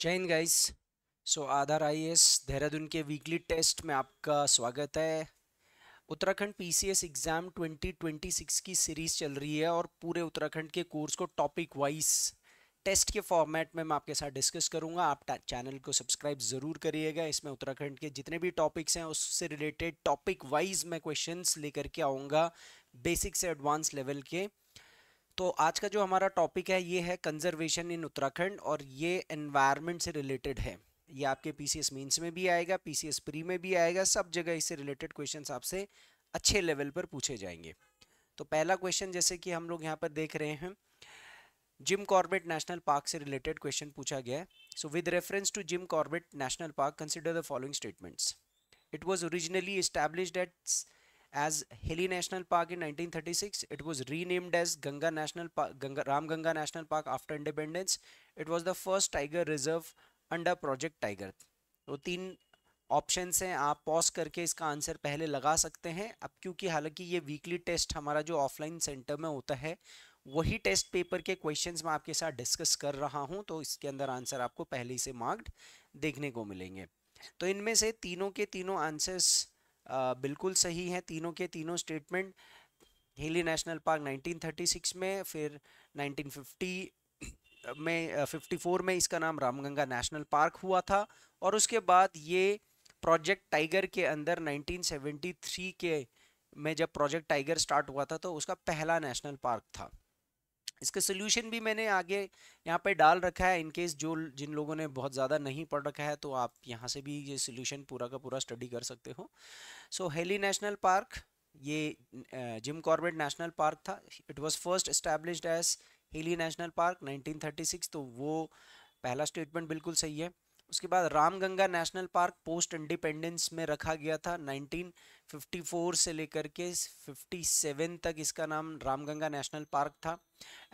जय हिंद गाइस। आधार आईएएस देहरादून के weekly test में आपका स्वागत है। उत्तराखंड पीसीएस एग्जाम 2026 की सीरीज चल रही है और पूरे उत्तराखंड के कोर्स को टॉपिक वाइज टेस्ट के फॉर्मेट में मैं आपके साथ डिस्कस करूंगा। आप चैनल को सब्सक्राइब ज़रूर करिएगा। इसमें उत्तराखंड के जितने भी टॉपिक्स हैं उससे रिलेटेड टॉपिक वाइज मैं क्वेश्चंस लेकर के आऊँगा, बेसिक से एडवांस लेवल के। तो आज का जो हमारा टॉपिक है ये है कंजर्वेशन इन उत्तराखंड, और ये एनवायरनमेंट से रिलेटेड है। ये आपके पीसीएस मेंस में भी आएगा, पीसीएस प्री में भी आएगा, सब जगह इससे रिलेटेड क्वेश्चंस आपसे अच्छे लेवल पर पूछे जाएंगे। तो पहला क्वेश्चन जैसे कि हम लोग यहाँ पर देख रहे हैं, जिम कॉर्बेट नेशनल पार्क से रिलेटेड क्वेश्चन पूछा गया है। So with reference to Jim Corbett national park consider the following statements. It was originally established as Heli National Park in 1936. It was renamed as Ganga National Park, Ramganga National Park after independence. It was the first tiger reserve under Project Tiger. तो तीन options हैं, आप pause करके इसका answer पहले लगा सकते हैं। अब क्योंकि हालांकि ये वीकली टेस्ट हमारा जो ऑफलाइन सेंटर में होता है वही टेस्ट पेपर के क्वेश्चंस मैं आपके साथ डिस्कस कर रहा हूं, तो इसके अंदर आंसर आपको पहले ही से मार्क्ड देखने को मिलेंगे। तो इनमें से तीनों के तीनों आंसर्स बिल्कुल सही हैं। तीनों के तीनों स्टेटमेंट हिली नेशनल पार्क 1936 में, फिर 1950 में 54 में इसका नाम रामगंगा नेशनल पार्क हुआ था, और उसके बाद ये प्रोजेक्ट टाइगर के अंदर 1973 के में जब प्रोजेक्ट टाइगर स्टार्ट हुआ था तो उसका पहला नेशनल पार्क था। इसका सोल्यूशन भी मैंने आगे यहाँ पे डाल रखा है, इनकेस जो जिन लोगों ने बहुत ज़्यादा नहीं पढ़ रखा है तो आप यहाँ से भी ये सोल्यूशन पूरा का पूरा स्टडी कर सकते हो। सो हेली नेशनल पार्क ये जिम कॉर्बेट नेशनल पार्क था। It was first established as Hailey national park 1936, तो वो पहला स्टेटमेंट बिल्कुल सही है। उसके बाद Ramganga national park post independence में रखा गया था 1954 से लेकर के 57 तक, इसका नाम रामगंगा नेशनल पार्क था।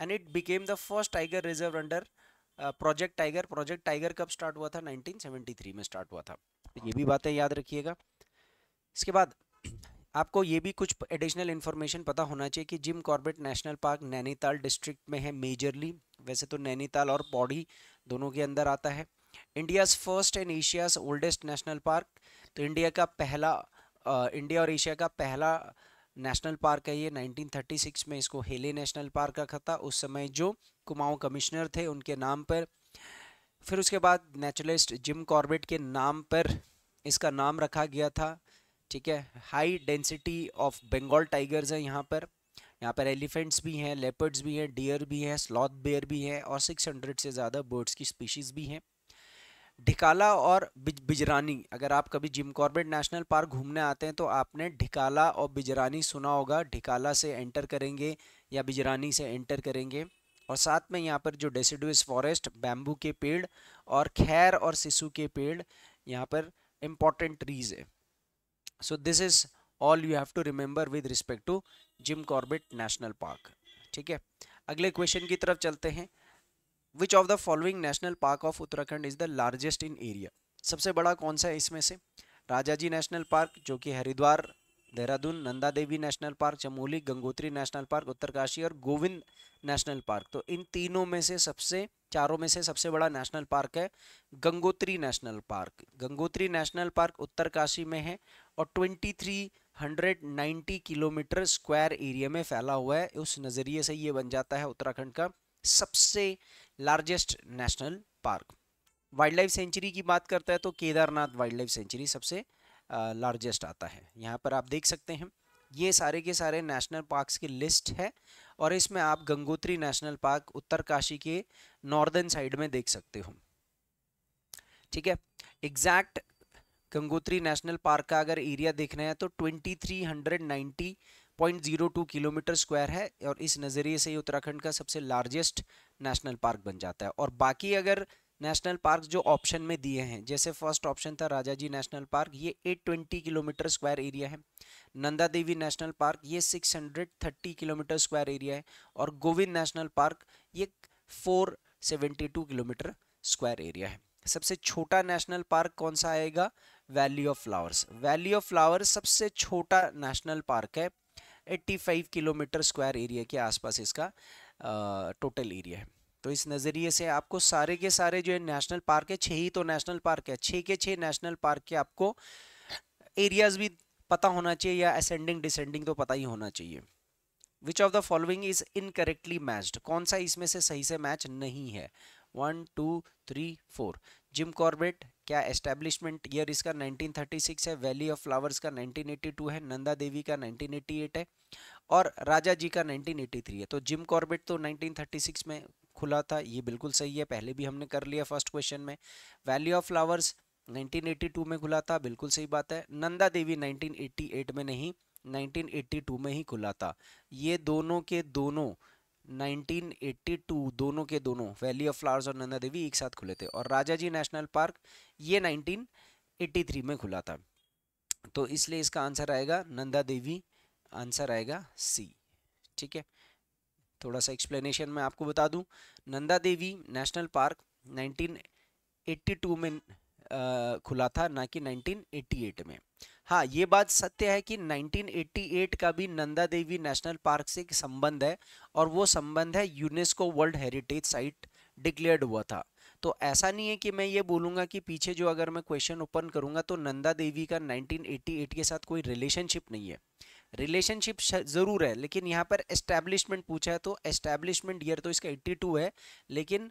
And it became the first tiger reserve under project tiger. Project tiger कब स्टार्ट हुआ था? 1973 में स्टार्ट हुआ था। ये भी बातें याद रखिएगा। इसके बाद आपको ये भी कुछ एडिशनल इन्फॉर्मेशन पता होना चाहिए कि gym Corbett national park Nainital district में है मेजरली। वैसे तो नैनीताल और पौड़ी दोनों के अंदर आता है। India's first and Asia's oldest national park, तो इंडिया का पहला इंडिया और एशिया का पहला नेशनल पार्क है ये। 1936 में इसको हेले नेशनल पार्क रखा था, उस समय जो कुमाऊं कमिश्नर थे उनके नाम पर। फिर उसके बाद नेचुरलिस्ट जिम कॉर्बेट के नाम पर इसका नाम रखा गया था। ठीक है, high density of Bengal tigers है यहाँ पर। यहाँ पर एलिफेंट्स भी हैं, लेपर्ड्स भी हैं, डियर भी हैं, स्लॉथ बेयर भी हैं, और 600 से ज़्यादा बर्ड्स की स्पीशीज़ भी हैं। ढिकाला और बिजरानी, अगर आप कभी जिम कॉर्बेट नेशनल पार्क घूमने आते हैं तो आपने ढिकाला और बिजरानी सुना होगा। ढिकाला से एंटर करेंगे या बिजरानी से एंटर करेंगे, और साथ में यहाँ पर जो डेसिडुअस फॉरेस्ट, बैम्बू के पेड़ और खैर और सिसु के पेड़ यहाँ पर इम्पॉर्टेंट ट्रीज है। So this is all you have to remember with respect to Jim Corbett national park. ठीक है, अगले क्वेश्चन की तरफ चलते हैं। Which of the following national park of Uttarakhand is the largest in area? सबसे बड़ा कौन सा है इसमें से? राजाजी नेशनल पार्क जो कि Haridwar, Dehradun, Nanda Devi national park Chamoli, Gangotri national park Uttarkashi, और गोविंद नेशनल पार्क। तो इन तीनों में से चारों में से सबसे बड़ा नेशनल पार्क है Gangotri national park. Gangotri national park Uttarkashi में है और 2390 किलोमीटर स्क्वायर एरिया में फैला हुआ है। उस नज़रिए से ये बन जाता है उत्तराखंड का सबसे largest national park. Wild life sanctuary की बात करता है तो केदारनाथ वाइल्ड लाइफ सेंचुरी सबसे लार्जेस्ट आता है। यहाँ पर आप देख सकते हैं ये सारे के सारे नेशनल पार्क्स की लिस्ट है, और इसमें आप गंगोत्री नेशनल पार्क उत्तरकाशी के नॉर्दर्न साइड में देख सकते हो। ठीक है, एग्जैक्ट गंगोत्री नेशनल पार्क का अगर एरिया देखना है तो 2390.02 किलोमीटर स्क्वायर है, और इस नज़रिए से ये उत्तराखंड का सबसे लार्जेस्ट नेशनल पार्क बन जाता है। और बाकी अगर नेशनल पार्क जो ऑप्शन में दिए हैं, जैसे फर्स्ट ऑप्शन था राजाजी नेशनल पार्क, ये 820 किलोमीटर स्क्वायर एरिया है। नंदा देवी नेशनल पार्क ये 630 किलोमीटर स्क्वायर एरिया है, और गोविंद नेशनल पार्क ये 472 किलोमीटर स्क्वायर एरिया है। सबसे छोटा नेशनल पार्क कौन सा आएगा? Valley of flowers. Valley of flowers सबसे छोटा नेशनल पार्क है, 85 किलोमीटर स्क्वायर एरिया के आसपास इसका टोटल एरिया है। तो इस नज़रिए से आपको सारे के सारे जो नेशनल पार्क है, 6 ही तो नेशनल पार्क है, 6 के 6 नेशनल पार्क के आपको एरियाज भी पता होना चाहिए, या असेंडिंग डिसेंडिंग तो पता ही होना चाहिए। विच of the following is incorrectly matched, कौन सा इसमें से सही से मैच नहीं है? 1 2 3 4। जिम कॉर्बेट, क्या एस्टेब्लिशमेंट ईयर इसका 1936 है, वैली ऑफ फ्लावर्स का 1982 है, नंदा देवी का 1988 है, और राजा जी का 1983 है। तो जिम कॉर्बेट तो 1936 में खुला था, ये बिल्कुल सही है, पहले भी हमने कर लिया फर्स्ट क्वेश्चन में। वैली ऑफ फ्लावर्स 1982 में खुला था, बिल्कुल सही बात है। नंदा देवी 1988 में नहीं, 1982 में ही खुला था। ये दोनों के दोनों 1982, दोनों के दोनों वैली ऑफ फ्लावर्स और नंदा देवी एक साथ खुले थे। और राजा जी नेशनल पार्क ये 1983 में खुला था। तो इसलिए इसका आंसर आएगा नंदा देवी, आंसर आएगा सी। ठीक है, थोड़ा सा एक्सप्लेनेशन मैं आपको बता दूं। नंदा देवी नेशनल पार्क 1982 में खुला था, ना कि 1988 में। हाँ, ये बात सत्य है कि 1988 का भी नंदा देवी नेशनल पार्क से एक संबंध है, और वो संबंध है UNESCO world heritage site declared हुआ था। तो ऐसा नहीं है कि मैं ये बोलूँगा कि पीछे जो अगर मैं क्वेश्चन ओपन करूँगा तो नंदा देवी का 1988 के साथ कोई रिलेशनशिप नहीं है। रिलेशनशिप ज़रूर है, लेकिन यहाँ पर एस्टैब्लिशमेंट पूछा है, तो एस्टैब्लिशमेंट ईयर तो इसका 82 है, लेकिन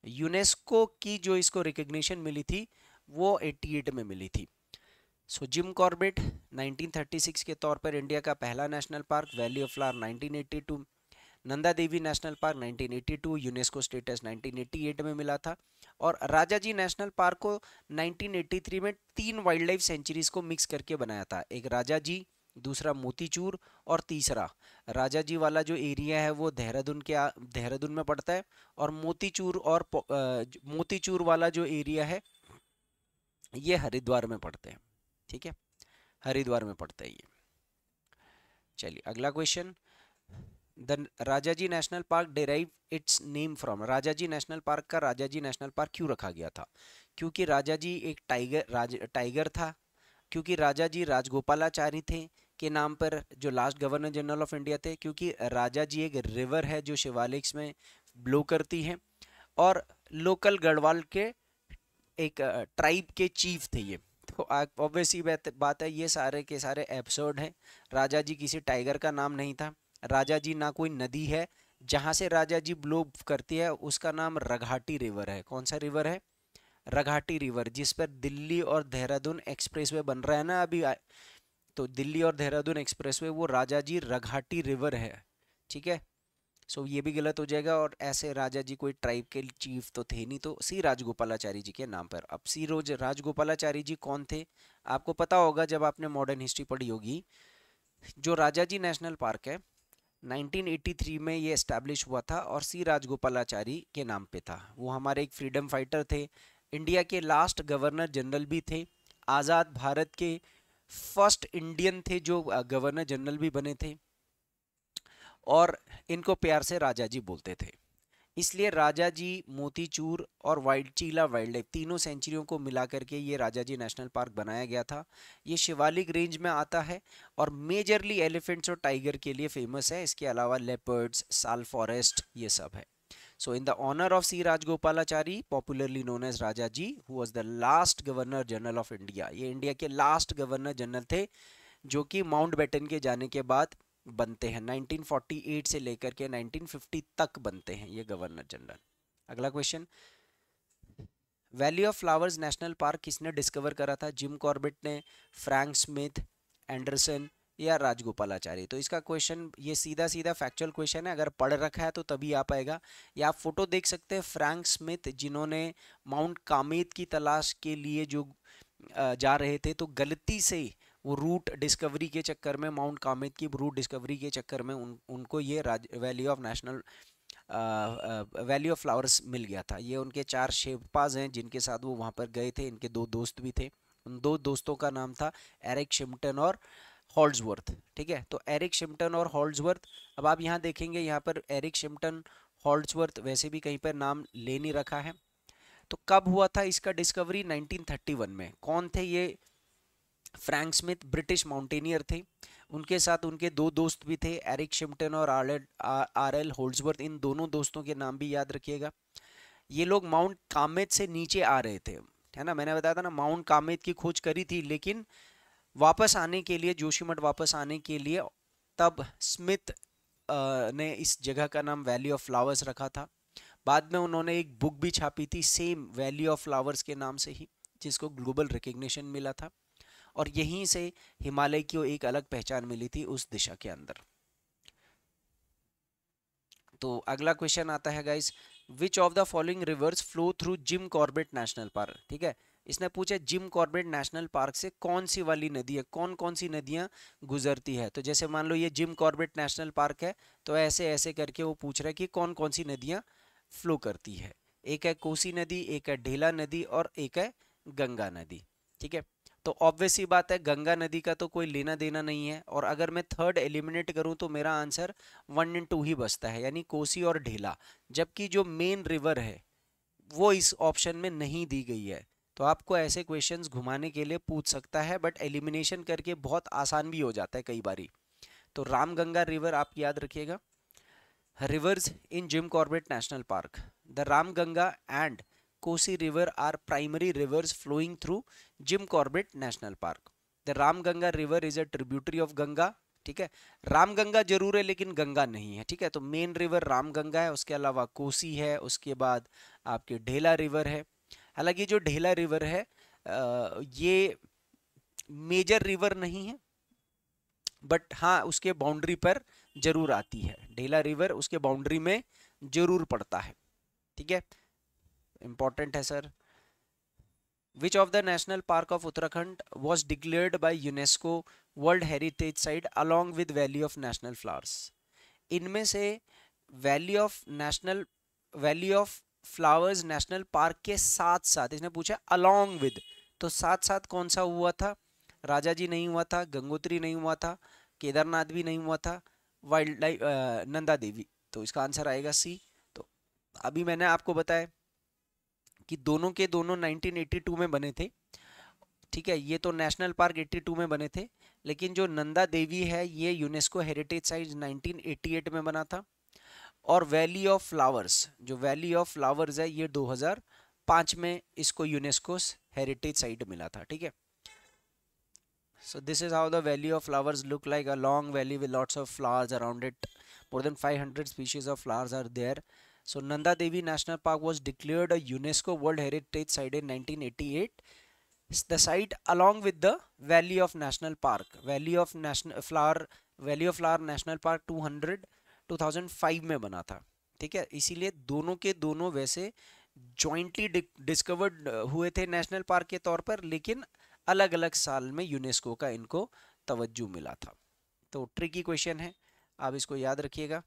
यूनेस्को की जो इसको रिकग्निशन मिली थी वो 88 में मिली थी। सो जिम कॉर्बेट 1936 के तौर पर इंडिया का पहला national park, valley of flower 1982, Nanda Devi national park 1982, UNESCO status 1988 में मिला था। और राजा जी नेशनल पार्क को 1983 में 3 वाइल्ड लाइफ सेंचुरीज को मिक्स करके बनाया था, एक राजा जी, दूसरा मोतीचूर, और तीसरा राजा जी वाला जो एरिया है वो देहरादून में पड़ता है, और मोतीचूर वाला जो एरिया है ये हरिद्वार में पड़ते हैं। ठीक है, हरिद्वार में पड़ता है ये। चलिए अगला question. The Rajaji national park derive it's name from, Rajaji national park का राजाजी नेशनल पार्क क्यों रखा गया था? क्योंकि राजाजी एक टाइगर था, क्योंकि राजाजी राजगोपालाचारी थे के नाम पर जो last governor general of India थे, क्योंकि राजाजी एक रिवर है जो शिवालिक्स में ब्लो करती है, और लोकल गढ़वाल के एक ट्राइब के चीफ थे ये। तो ऑब्वियसली बात है, ये सारे के सारे एब्सर्ड हैं। राजा जी किसी टाइगर का नाम नहीं था। राजा जी ना कोई नदी है, जहाँ से राजा जी ब्लो करती है उसका नाम रघाटी रिवर है। कौन सा रिवर है? रघाटी रिवर, जिस पर दिल्ली और देहरादून एक्सप्रेसवे बन रहा है ना अभी। तो दिल्ली और देहरादून एक्सप्रेसवे वो राजा जी रघाटी रिवर है। ठीक है, सो ये भी गलत हो जाएगा। और ऐसे राजा जी कोई ट्राइब के चीफ तो थे नहीं, तो सी राजगोपालाचारी जी के नाम पर। अब सी राजगोपालाचारी जी कौन थे? आपको पता होगा जब आपने मॉडर्न हिस्ट्री पढ़ी होगी। जो राजा जी नेशनल पार्क है 1983 में ये एस्टैब्लिश हुआ था, और सी राजगोपालाचारी के नाम पे था। वो हमारे एक फ्रीडम फाइटर थे, इंडिया के लास्ट गवर्नर जनरल भी थे, आज़ाद भारत के फर्स्ट इंडियन थे जो गवर्नर जनरल भी बने थे, और इनको प्यार से राजा जी बोलते थे। इसलिए राजा जी, मोतीचूर और चीला वाइल्ड लाइफ तीनों सेंचुरियों को मिला करके ये राजा जी नेशनल पार्क बनाया गया था। ये शिवालिक रेंज में आता है, और मेजरली एलिफेंट्स और टाइगर के लिए फेमस है। इसके अलावा लेपर्ड्स, साल फॉरेस्ट, ये सब है। So in the honour of C Rajagopalachari, popularly known as Raja ji, who was the last governor general of India. ये इंडिया के लास्ट गवर्नर जनरल थे, जो कि माउंटबेटन के जाने के बाद बनते हैं। 1948 से लेकर के 1950 तक बनते हैं ये गवर्नर जनरल। अगला question, valley of flowers national park किसने डिस्कवर करा था? जिम कॉर्बेट ने, फ्रैंक स्मिथ, एंडरसन, या राजगोपालाचारी? तो इसका क्वेश्चन ये सीधा सीधा फैक्चुअल क्वेश्चन है, अगर पढ़ रखा है तो तभी आ पाएगा। या आप फोटो देख सकते हैं, फ्रैंक स्मिथ जिन्होंने माउंट कामेत की तलाश के लिए जो जा रहे थे, तो गलती से वो रूट डिस्कवरी के चक्कर में, माउंट कामेत की रूट डिस्कवरी के चक्कर में उनको ये वैली ऑफ फ्लावर्स मिल गया था। ये उनके 4 शेर्पाज हैं जिनके साथ वो वहाँ पर गए थे। इनके 2 दोस्त भी थे, उन 2 दोस्तों का नाम था एरिक शिम्पटन और हॉल्ड्सवर्थ। ठीक है, तो एरिक शिम्पटन और हॉल्ड्सवर्थ। अब आप यहाँ देखेंगे, यहाँ पर एरिक शिम्पटन, हॉल्ड्सवर्थ वैसे भी कहीं पर नाम ले नहीं रखा है। तो कब हुआ था इसका डिस्कवरी? 1931 में। कौन थे ये? फ्रैंक स्मिथ ब्रिटिश माउंटेनियर थे, उनके साथ उनके दो दोस्त भी थे, एरिक शिम्पटन और आर एल होल्ड्सवर्थ। इन दोनों दोस्तों के नाम भी याद रखिएगा। ये लोग माउंट कामेत से नीचे आ रहे थे, है ना, मैंने बताया था ना, माउंट कामेत की खोज करी थी, लेकिन वापस आने के लिए, जोशीमठ वापस आने के लिए तब स्मिथ ने इस जगह का नाम वैली ऑफ फ्लावर्स रखा था। बाद में उन्होंने एक बुक भी छापी थी सेम वैली ऑफ फ्लावर्स के नाम से ही, जिसको ग्लोबल रिकग्निशन मिला था, और यहीं से हिमालय की एक अलग पहचान मिली थी उस दिशा के अंदर। तो अगला क्वेश्चन आता है guys, which of the following rivers flow through gym Corbett national park. ठीक है, इसने पूछा जिम कॉर्बेट नेशनल पार्क से कौन सी वाली नदी है, कौन कौन सी नदियां गुजरती है। तो जैसे मान लो ये जिम कॉर्बेट नेशनल पार्क है, तो ऐसे ऐसे करके वो पूछ रहा है कि कौन कौन सी नदियां फ्लो करती है। एक है कोसी नदी, एक है ढेला नदी, और एक है गंगा नदी। ठीक है, तो ऑब्वियस ही बात है, गंगा नदी का तो कोई लेना देना नहीं है, और अगर मैं थर्ड एलिमिनेट करूं तो मेरा आंसर 1 and 2 ही बचता है, यानी कोसी और ढेला। जबकि जो मेन रिवर है वो इस ऑप्शन में नहीं दी गई है। तो आपको ऐसे क्वेश्चंस घुमाने के लिए पूछ सकता है, बट एलिमिनेशन करके बहुत आसान भी हो जाता है कई बारी। तो रामगंगा रिवर आप याद रखिएगा। Rivers in Jim Corbett National Park. The Ramganga and Kosi River are primary rivers flowing through Jim Corbett National Park. The Ramganga River is a tributary of Ganga. ठीक है, रामगंगा जरूर है लेकिन गंगा नहीं है। ठीक है, तो मेन रिवर रामगंगा है, उसके अलावा कोसी है, उसके बाद आपके ढेला रिवर है। हालांकि जो ढेला रिवर है ये मेजर रिवर नहीं है, बट हाँ उसके बाउंड्री पर जरूर आती है। ढेला रिवर उसके बाउंड्री में जरूर पड़ता है। ठीक है, इंपॉर्टेंट है sir. Which of the national park of Uttarakhand was declared by UNESCO world heritage site along with valley of national flowers. इनमें से valley of flowers national park के साथ साथ, इसने पूछा अलॉन्ग विद, तो साथ साथ कौन सा हुआ था। राजा जी नहीं हुआ था, गंगोत्री नहीं हुआ था, केदारनाथ भी नहीं हुआ था, वाइल्ड लाइफ नंदा देवी। तो इसका आंसर आएगा सी। तो अभी मैंने आपको बताया कि दोनों के दोनों 1982 में बने थे। ठीक है, ये तो नेशनल पार्क 82 में बने थे, लेकिन जो नंदा देवी है ये यूनेस्को हेरिटेज साइट 1988 में बना था। और वैली ऑफ फ्लावर्स, जो वैली ऑफ फ्लावर्स है ये 2005 में इसको यूनेस्को हेरिटेज साइट मिला था। ठीक है, so this is how the valley of flowers look like, a long valley with lots of flowers around it. More than 500 species of flowers are there. So Nanda Devi National Park was declared a UNESCO World Heritage Site in 1988. The site along with the Valley of National Park, Valley of Flower National Park 2005 में बना था। ठीक है, इसीलिए दोनों के दोनों वैसे जॉइंटली डिस्कवर्ड हुए थे नेशनल पार्क के तौर पर, लेकिन अलग अलग साल में यूनेस्को का इनको तवज्जो मिला था। तो ट्रिकी क्वेश्चन है, आप इसको याद रखिएगा।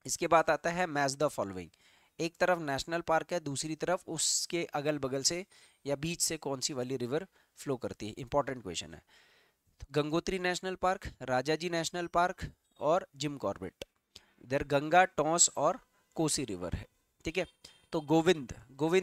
इसके बाद आता है मैच द फॉलोइंग। एक तरफ नेशनल पार्क है, दूसरी तरफ उसके अगल बगल से या बीच से कौन सी वाली रिवर फ्लो करती है। इंपॉर्टेंट क्वेश्चन है। तो Gangotri national park, Rajaji national park और जिम कॉर्बेट। इधर गंगा, टॉस और कोसी रिवर है। ठीक है, तो गोविंद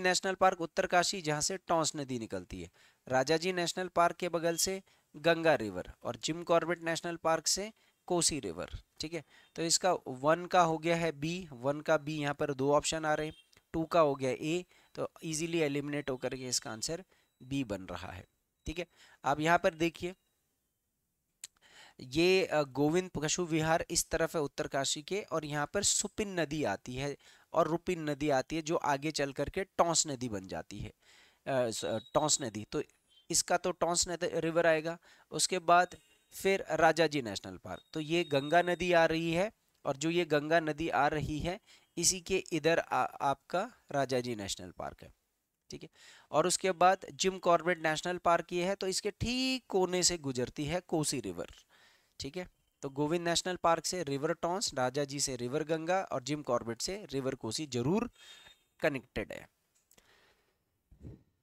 नेशनल पार्क उत्तरकाशी, जहां से टॉस नदी निकलती है। राजाजी नेशनल पार्क के बगल से गंगा रिवर, और जिम कॉर्बेट नेशनल पार्क से कोसी रिवर। ठीक है, तो इसका 1 का हो गया है बी, 1 का बी, यहाँ पर 2 ऑप्शन आ रहे हैं। 2 का हो गया ए, तो इजीली एलिमिनेट होकर के इसका आंसर बी बन रहा है। ठीक है, अब यहाँ पर देखिए, ये गोविंद पशु विहार इस तरफ है उत्तरकाशी के, और यहाँ पर सुपिन नदी आती है और रुपिन नदी आती है, जो आगे चल करके टॉस नदी बन जाती है। टॉस नदी, तो इसका तो टॉस रिवर आएगा। उसके बाद फिर राजाजी नेशनल पार्क, तो ये गंगा नदी आ रही है, और जो ये गंगा नदी आ रही है इसी के इधर आपका राजाजी नेशनल पार्क है। ठीक है, और उसके बाद जिम कॉर्बेट नेशनल पार्क ये है, तो इसके ठीक कोने से गुजरती है कोसी रिवर। ठीक है, तो गोविंद नेशनल पार्क से रिवर टॉन्स, राजाजी से रिवर गंगा, और जिम कॉर्बेट से रिवर कोसी जरूर कनेक्टेड है।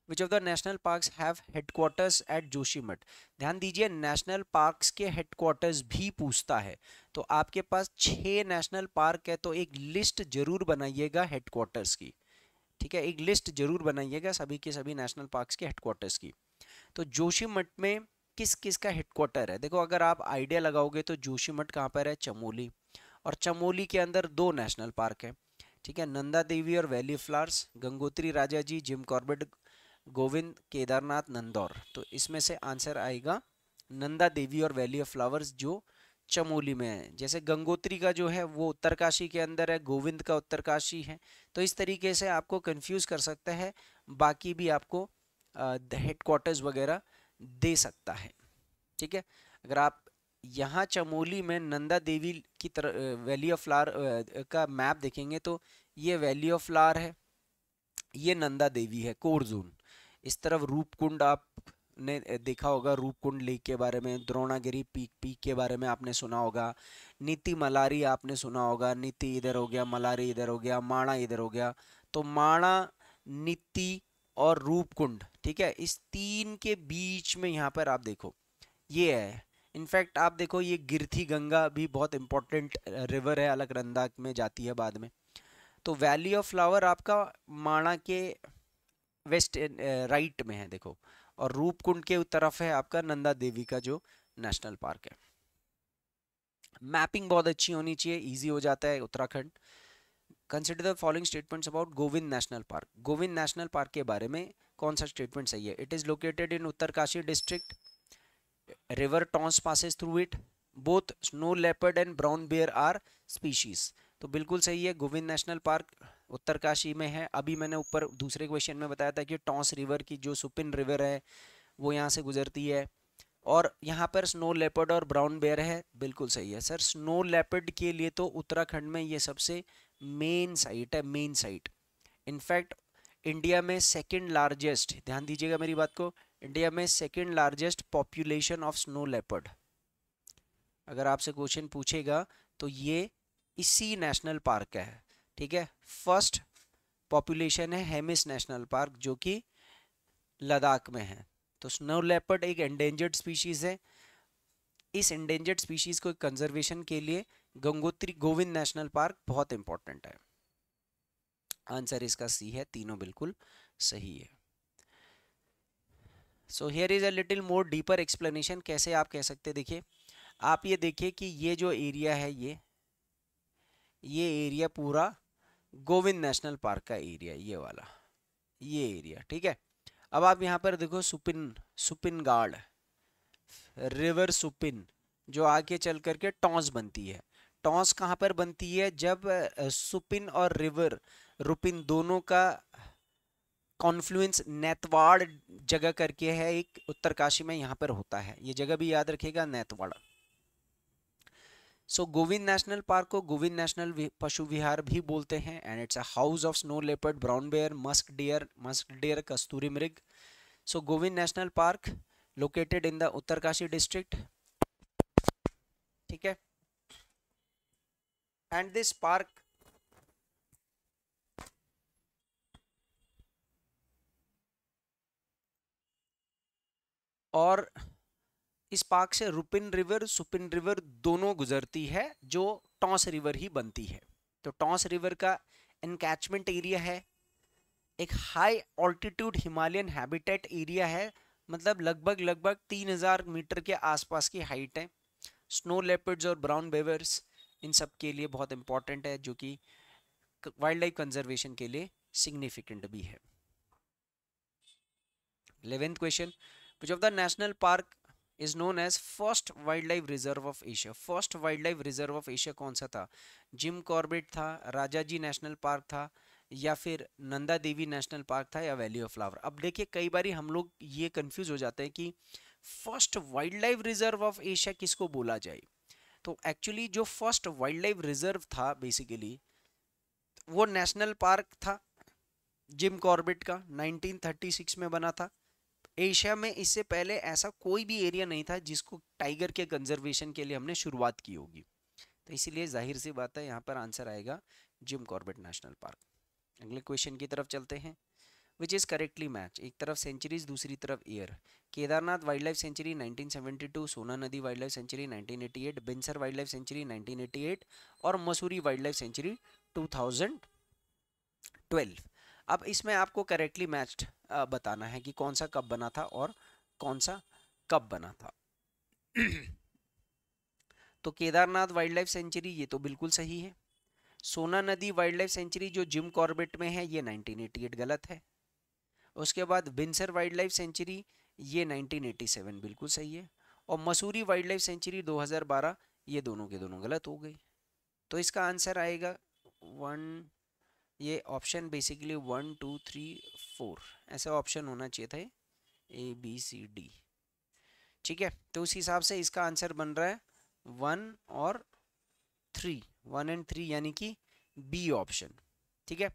Which of the national parks have headquarters at Joshimath? ध्यान दीजिए, नेशनल पार्क्स के हेडक्वार्टर्स भी पूछता है। तो आपके पास 6 नेशनल पार्क है, तो एक लिस्ट जरूर बनाइएगा हेडक्वार्टर्स की। ठीक है, एक लिस्ट जरूर बनाइएगा सभी के सभी नेशनल पार्क्स के हेडक्वार्टर्स की। तो जोशीमठ में किस किस का हेडक्वार्टर है। देखो अगर आप आइडिया लगाओगे तो जोशीमठ कहाँ पर है, चमोली, और चमोली के अंदर 2 नेशनल पार्क है, ठीक है, नंदा देवी और valley of flowers, Gangotri Rajaji, Jim Corbett, Govind, Kedarnath, Nandhaur. तो इसमें से आंसर आएगा नंदा देवी और वैली ऑफ फ्लावर्स जो चमोली में है। जैसे गंगोत्री का जो है वो उत्तरकाशी के अंदर है, गोविंद का उत्तरकाशी है। तो इस तरीके से आपको कंफ्यूज कर सकता है, बाकी भी आपको हेडक्वार्टर्स वगैरह दे सकता है, ठीक है। अगर आप यहाँ चमोली में नंदा देवी की तरह वैली ऑफ फ्लावर का मैप देखेंगे तो ये वैली ऑफ फ्लावर है, ये नंदा देवी है, कोर जोन। इस तरफ रूपकुंड आपने देखा होगा, रूपकुंड लेक के बारे में, द्रोणागिरी पीक के बारे में आपने सुना होगा, नीति मलारी आपने सुना होगा, नीति इधर हो गया, मलारी इधर हो गया, माणा इधर हो गया। तो माणा, नीति और रूपकुंड, ठीक है, इस 3 के बीच में यहाँ पर आप देखो ये है। इनफैक्ट आप देखो ये गिरथी गंगा भी बहुत इंपॉर्टेंट रिवर है, अलकनंदा में जाती है बाद में। तो वैली ऑफ फ्लावर आपका माणा के वेस्ट राइट में है देखो, और रूपकुंड के तरफ है आपका नंदा देवी का जो नेशनल पार्क है। मैपिंग बहुत अच्छी होनी चाहिए, इजी हो जाता है Uttarakhand. Consider the following statements about Govind national park. Govind national park के बारे में कौन सा स्टेटमेंट सही है? It is located in Uttarkashi district, river Tons passes through it, both snow leopard and brown bear are species. तो बिल्कुल सही है, गोविंद नेशनल पार्क उत्तरकाशी में है। अभी मैंने ऊपर दूसरे क्वेश्चन में बताया था कि टॉन्स रिवर की जो सुपिन रिवर है वो यहाँ से गुजरती है, और यहाँ पर स्नो लेपर्ड और ब्राउन बेयर है। बिल्कुल सही है सर, स्नो लेपर्ड के लिए तो उत्तराखंड में ये सबसे मेन साइट है, मेन साइट। इनफैक्ट इंडिया में सेकंड लार्जेस्ट, ध्यान दीजिएगा मेरी बात को, इंडिया में second largest population of snow leopard, अगर आपसे क्वेश्चन पूछेगा तो ये इसी नेशनल पार्क का है, ठीक है। फर्स्ट पॉपुलेशन है हेमिस नेशनल पार्क जो कि लद्दाख में है। तो स्नो लेपर्ड एक एंडेंजर्ड स्पीशीज है। इस एंडेंजर्ड स्पीशीज को कंजर्वेशन के लिए गंगोत्री गोविंद नेशनल पार्क बहुत इंपॉर्टेंट है। आंसर इसका सी है, तीनों बिल्कुल सही है। So here is a little more deeper explanation. कैसे आप कह सकते, देखिए आप ये देखिए कि ये जो एरिया है ये एरिया पूरा गोविंद नेशनल पार्क का एरिया, ये वाला ये एरिया, ठीक है। अब आप यहाँ पर देखो सुपिन गार्ड रिवर सुपिन जो आगे चल करके टॉन्स बनती है। टॉन्स कहाँ पर बनती है? जब सुपिन और रिवर रुपिन दोनों का कॉन्फ्लुएंस नेतवाड़ जगह करके है एक, उत्तरकाशी में यहाँ पर होता है। ये जगह भी याद रखिएगा, Naitwar. So Govind national park को गोविंद नेशनल पशु विहार भी बोलते हैं, and it's a house of snow leopard, brown bear, musk deer, कस्तूरी मृग। So Govind national park located in the Uttarkashi district, ठीक है। एंड दिस पार्क और इस पार्क से रुपिन रिवर सुपिन रिवर दोनों गुजरती है, जो टॉन्स रिवर ही बनती है। तो टॉन्स रिवर का एनकैचमेंट एरिया है, एक high altitude Himalayan habitat area है, मतलब लगभग 3000 मीटर के आसपास की हाइट है। स्नो लेपर्ड्स और ब्राउन बेवर्स इन सब के लिए बहुत इंपॉर्टेंट है, जो कि वाइल्ड लाइफ कंजर्वेशन के लिए सिग्निफिकेंट भी है। 11th question, which of the national park is known as first wild life reserve of Asia. First wild life reserve of Asia कौन सा था? जिम कॉर्बेट था, राजाजी नेशनल पार्क था, या फिर नंदा देवी नेशनल पार्क था, या वैली ऑफ फ्लावर। अब देखिए कई बार हम लोग ये कंफ्यूज हो जाते हैं कि first wild life reserve of Asia किसको बोला जाए। तो एक्चुअली जो फर्स्ट वाइल्ड लाइफ रिजर्व था बेसिकली वो नेशनल पार्क था जिम कॉर्बेट का, 1936 में बना था। एशिया में इससे पहले ऐसा कोई भी एरिया नहीं था जिसको टाइगर के कंजर्वेशन के लिए हमने शुरुआत की होगी। तो इसीलिए जाहिर सी बात है यहाँ पर आंसर आएगा जिम कॉर्बेट नेशनल पार्क। अगले क्वेश्चन की तरफ चलते हैं। विच इज करेक्टली मैच, एक तरफ सेंचुरीज दूसरी तरफ year. Kedarnath wild life sanctuary 1972, सोना नदी वाइल्ड लाइफ सेंचुरी 1988, बिनसर वाइल्ड लाइफ सेंचुरी 1988 और मसूरी वाइल्ड लाइफ सेंचुरी 2012। अब इसमें आपको करेक्टली मैच्ड बताना है कि कौन सा कब बना था और कौन सा कब बना था? तो केदारनाथ वाइल्ड लाइफ सेंचुरी ये तो बिल्कुल सही है। सोना नदी वाइल्ड लाइफ सेंचुरी जो जिम कॉर्बेट में है ये 1988 गलत है। उसके बाद बिनसर वाइल्ड लाइफ सेंचुरी ये 1987 बिल्कुल सही है। और मसूरी वाइल्ड लाइफ सेंचुरी 2012 ये दोनों के दोनों गलत हो गए। तो इसका आंसर आएगा वन, ये ऑप्शन बेसिकली 1 2 3 4 ऐसा ऑप्शन होना चाहिए था, ABCD। ठीक है, तो उस हिसाब से इसका आंसर बन रहा है 1 और 3, 1 एंड 3 यानी कि बी ऑप्शन। ठीक है,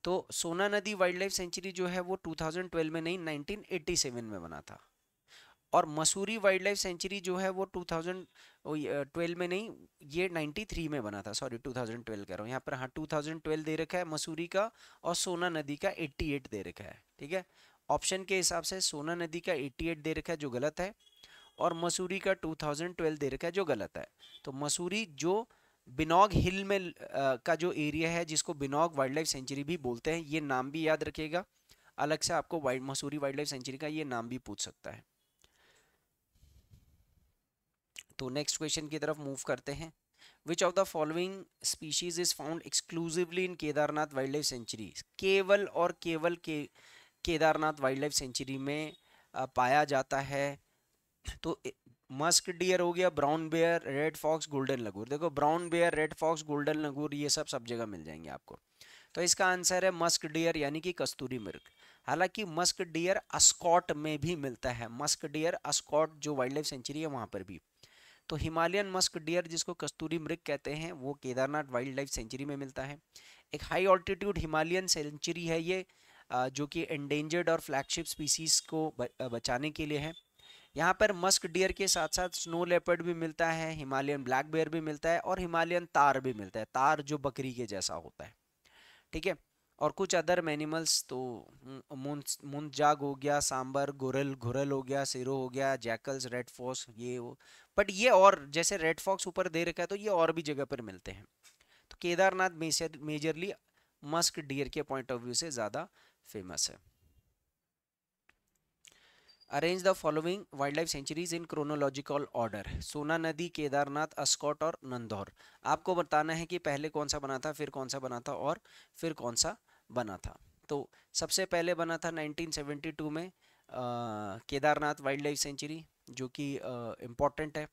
तो सोना नदी वाइल्ड लाइफ सेंचुरी जो है वो 2012 में नहीं 1987 में बना था। और मसूरी वाइल्ड लाइफ सेंचुरी जो है वो 2012 में नहीं, ये 93 में बना था। सॉरी 2012 कह रहा हूँ यहाँ पर। हाँ 2012 दे रखा है मसूरी का, और सोना नदी का 88 दे रखा है। ठीक है, ऑप्शन के हिसाब से सोना नदी का 88 दे रखा है जो गलत है, और मसूरी का 2012 दे रखा है जो गलत है। तो मसूरी जो बिनॉग हिल में का जो एरिया है जिसको बिनॉग वाइल्ड लाइफ सेंचुरी भी बोलते हैं, ये नाम भी याद रखिएगा। अलग से आपको मसूरी वाइल्ड लाइफ सेंचुरी का ये नाम भी पूछ सकता है। तो नेक्स्ट क्वेश्चन की तरफ मूव करते हैं। Which of the following species is found exclusively in Kedarnath wild life sanctuary? केवल और केवल केदारनाथ वाइल्ड लाइफ सेंचुरी में पाया जाता है। तो मस्क डियर हो गया, brown bear, red fox, golden langur. देखो brown bear, red fox, golden langur ये सब जगह मिल जाएंगे आपको। तो इसका आंसर है मस्क डियर यानी कि कस्तूरी मृग। हालांकि मस्क डियर अस्कॉट में भी मिलता है, मस्क डियर अस्कॉट जो वाइल्ड लाइफ सेंचुरी है वहां पर भी। तो हिमालयन मस्क डियर जिसको कस्तूरी मृग कहते हैं वो केदारनाथ वाइल्ड लाइफ सेंचुरी में मिलता है। एक हाई ऑल्टीट्यूड हिमालयन सेंचुरी है ये, जो कि एंडेंजर्ड और फ्लैगशिप स्पीसीज को बचाने के लिए है। यहाँ पर मस्क डियर के साथ साथ स्नो लेपर्ड भी मिलता है, हिमालयन ब्लैक बेयर भी मिलता है, और हिमालयन तार भी मिलता है, तार जो बकरी के जैसा होता है। ठीक है, और कुछ अदर एनिमल्स तो मुंजाग हो गया, सांबर, घुरल घुरल हो गया, सिरो हो गया, जैकल्स, रेड फॉक्स ये वो। बट ये और जैसे रेड फॉक्स ऊपर दे रखा है तो ये और भी जगह पर मिलते हैं। तो केदारनाथ मेजरली मस्क डियर के पॉइंट ऑफ व्यू से ज़्यादा फेमस है। Arrange the following wild life sanctuaries in chronological order. सोना नदी, केदारनाथ, अस्कॉट और नंदौर। आपको बताना है कि पहले कौन सा बना था, फिर कौन सा बना था, और फिर कौन सा बना था। तो सबसे पहले बना था 1972 में केदारनाथ वाइल्ड लाइफ सेंचुरी, जो कि इम्पोर्टेंट है।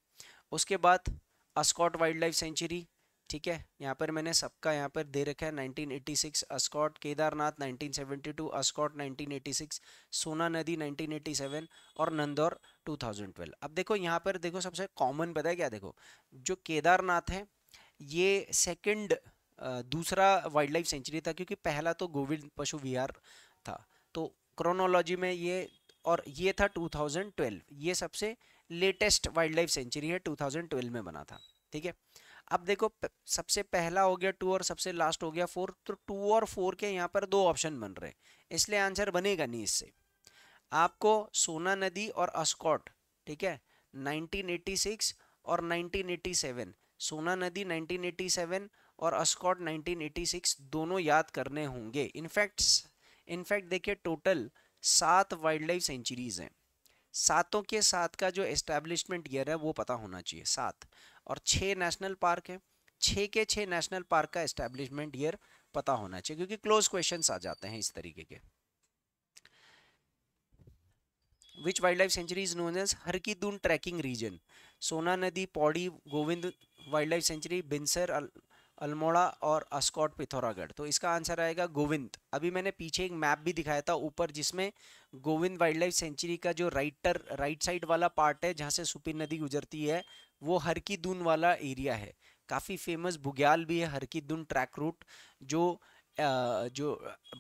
उसके बाद अस्कॉट वाइल्ड लाइफ सेंचुरी। ठीक है, यहाँ पर मैंने सबका यहाँ पर दे रखा है 1986 अस्कॉट, केदारनाथ 1972, अस्कॉट 1986, सोना नदी 1987 और नंदौर 2012। अब देखो यहाँ पर देखो सबसे कॉमन पता है क्या, देखो जो केदारनाथ है ये सेकंड दूसरा वाइल्ड लाइफ सेंचुरी था, क्योंकि पहला तो गोविंद पशु विहार था। तो क्रोनोलॉजी में ये, और ये था 2012, ये सबसे लेटेस्ट वाइल्ड लाइफ सेंचुरी है, 2012 में बना था। ठीक है, अब देखो सबसे पहला हो गया 2 और सबसे लास्ट हो गया 4, तो 2 और 4 के यहाँ पर दो ऑप्शन बन रहे हैं, इसलिए आंसर बनेगा नहीं इससे। आपको सोना नदी और अस्कॉट, ठीक है, 1986 और 1987, सोना नदी 1987 और अस्कॉट 1986 दोनों याद करने होंगे। इनफैक्ट देखिए टोटल 7 वाइल्ड लाइफ सेंचुरीज हैं, सातों के साथ का जो एस्टेब्लिशमेंट ईयर है वो पता होना चाहिए 7, और 6 नेशनल पार्क है, 6 के 6 नेशनल पार्क का एस्टेब्लिशमेंट ईयर पता होना चाहिए, क्योंकि क्लोज क्वेश्चंस आ जाते हैं इस तरीके के। Which wild life sanctuary is known as Har Ki Dun trekking region? Sona नदी, Pauri, Govind wild life sanctuary, Binsar, Almora और अस्कॉट पिथौरागढ़। तो इसका आंसर आएगा गोविंद। अभी मैंने पीछे एक मैप भी दिखाया था ऊपर, जिसमें गोविंद वाइल्ड लाइफ सेंचुरी का जो राइट साइड वाला पार्ट है जहाँ से सुपी नदी गुजरती है वो हरकीदुन वाला एरिया है। काफ़ी फेमस बुग्याल भी है हरकीदुन ट्रैक रूट, जो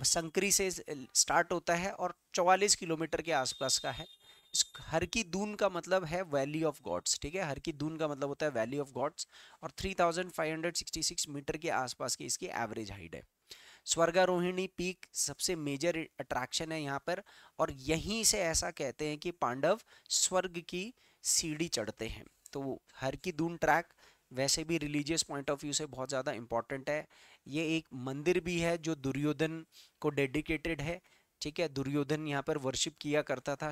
संकरी से स्टार्ट होता है और 44 किलोमीटर के आसपास का है। हर की दून का मतलब है वैली ऑफ गॉड्स। ठीक है, हर की दून का मतलब होता है वैली ऑफ गॉड्स, और 3566 मीटर के आसपास की इसकी एवरेज हाइट है। स्वर्गारोहिणी पीक सबसे मेजर अट्रैक्शन है यहाँ पर, और यहीं से ऐसा कहते हैं कि पांडव स्वर्ग की सीढ़ी चढ़ते हैं। तो हर की दून ट्रैक वैसे भी रिलीजियस पॉइंट ऑफ व्यू से बहुत ज़्यादा इंपॉर्टेंट है। ये एक मंदिर भी है जो दुर्योधन को डेडिकेटेड है। ठीक है, दुर्योधन यहाँ पर वर्शिप किया करता था।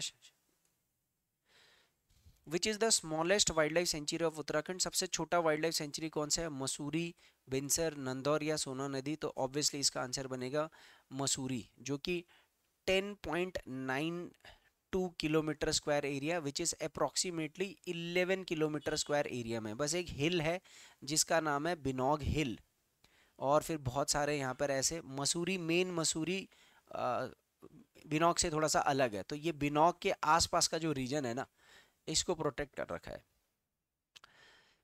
Which is the smallest wild life sanctuary of Uttarakhand? सबसे छोटा वाइल्ड लाइफ सेंचुरी कौन सा है? मसूरी, बिनसर, नंदौर या सोना नदी? तो ऑब्वियसली इसका आंसर बनेगा मसूरी, जो कि 10.92 kilometre square area, which is approximately 11 kilometre square area में। बस एक हिल है जिसका नाम है बिनौग हिल, और फिर बहुत सारे यहाँ पर ऐसे मसूरी, मेन मसूरी बिनौग से थोड़ा सा अलग है, तो ये बिनौग के आसपास का जो रीजन है ना, इसको प्रोटेक्ट कर रखा है।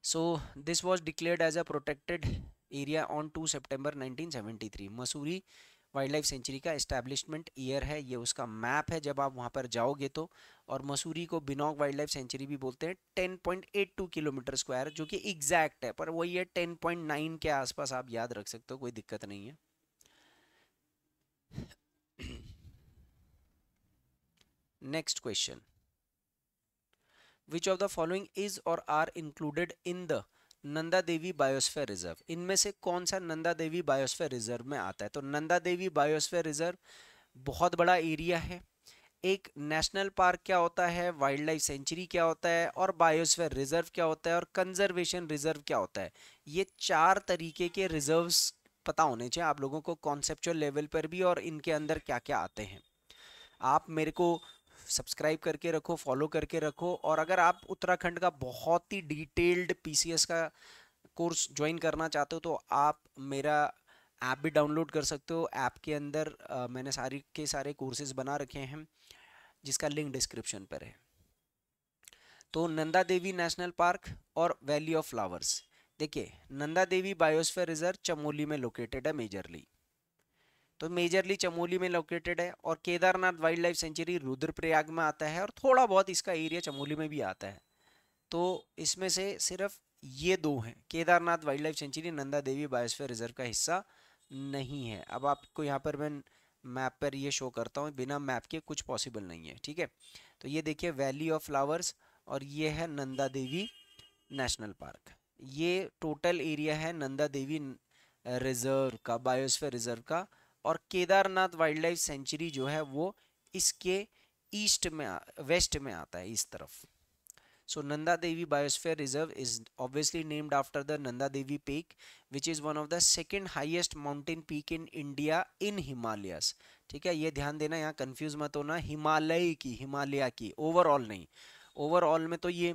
So this was declared as a protected area on 2 सितंबर 1973। मसूरी वाइल्ड लाइफ सेंचुरी का एस्टैब्लिशमेंट ईयर है, ये उसका मैप है जब आप वहाँ पर जाओगे तो। और मसूरी को बिनौग वाइल्ड लाइफ सेंचुरी भी बोलते हैं। 10.82 किलोमीटर स्क्वायर, जो कि एग्जैक्ट है, पर वही है 10.9 के आसपास, आप याद रख सकते हो, कोई दिक्कत नहीं है। Next question, which of the following is or are included in the Nanda Devi biosphere reserve? इनमें से कौन सा नंदा देवी बायोस्फीयर रिजर्व में आता है? तो नंदा देवी बायोस्फीयर रिजर्व बहुत बड़ा एरिया है। एक नेशनल पार्क क्या होता है, वाइल्ड लाइफ सेंचुरी क्या होता है, और बायोस्फीयर रिजर्व क्या होता है, और कंजर्वेशन रिजर्व क्या होता है? ये 4 तरीके के रिजर्व्स पता होने चाहिए आप लोगों को कॉन्सेप्चुअल लेवल पर भी, और इनके अंदर क्या क्या आते हैं। आप मेरे को सब्सक्राइब करके रखो, फॉलो करके रखो, और अगर आप उत्तराखंड का बहुत ही डिटेल्ड पीसीएस का कोर्स ज्वाइन करना चाहते हो तो आप मेरा ऐप भी डाउनलोड कर सकते हो। ऐप के अंदर मैंने सारी के सारे कोर्सेज बना रखे हैं, जिसका लिंक डिस्क्रिप्शन पर है। तो नंदा देवी नेशनल पार्क और वैली ऑफ फ्लावर्स, देखिए नंदा देवी बायोस्फीयर रिजर्व चमोली में लोकेटेड है मेजरली, तो मेजरली चमोली में लोकेटेड है। और Kedarnath wild life sanctuary Rudraprayag में आता है, और थोड़ा बहुत इसका एरिया चमोली में भी आता है। तो इसमें से सिर्फ ये 2 हैं, Kedarnath wild life sanctuary Nanda Devi biosphere reserve का हिस्सा नहीं है। अब आपको यहाँ पर मैं मैप पर ये शो करता हूँ, बिना मैप के कुछ पॉसिबल नहीं है, ठीक है। तो ये देखिए वैली ऑफ फ्लावर्स, और ये है नंदा देवी नेशनल पार्क। ये टोटल एरिया है नंदा देवी रिजर्व का, बायोस्फीयर रिजर्व का। और केदारनाथ वाइल्ड लाइफ सेंचुरी जो है वो इसके ईस्ट में वेस्ट में आता है, इस तरफ। So Nanda Devi Biosphere Reserve is obviously named after the Nanda Devi Peak, which is one of the second highest mountain peak in India in Himalayas। ठीक है, ये ध्यान देना, यहाँ कंफ्यूज मत होना, हिमालय की, ओवरऑल नहीं। ओवरऑल में तो ये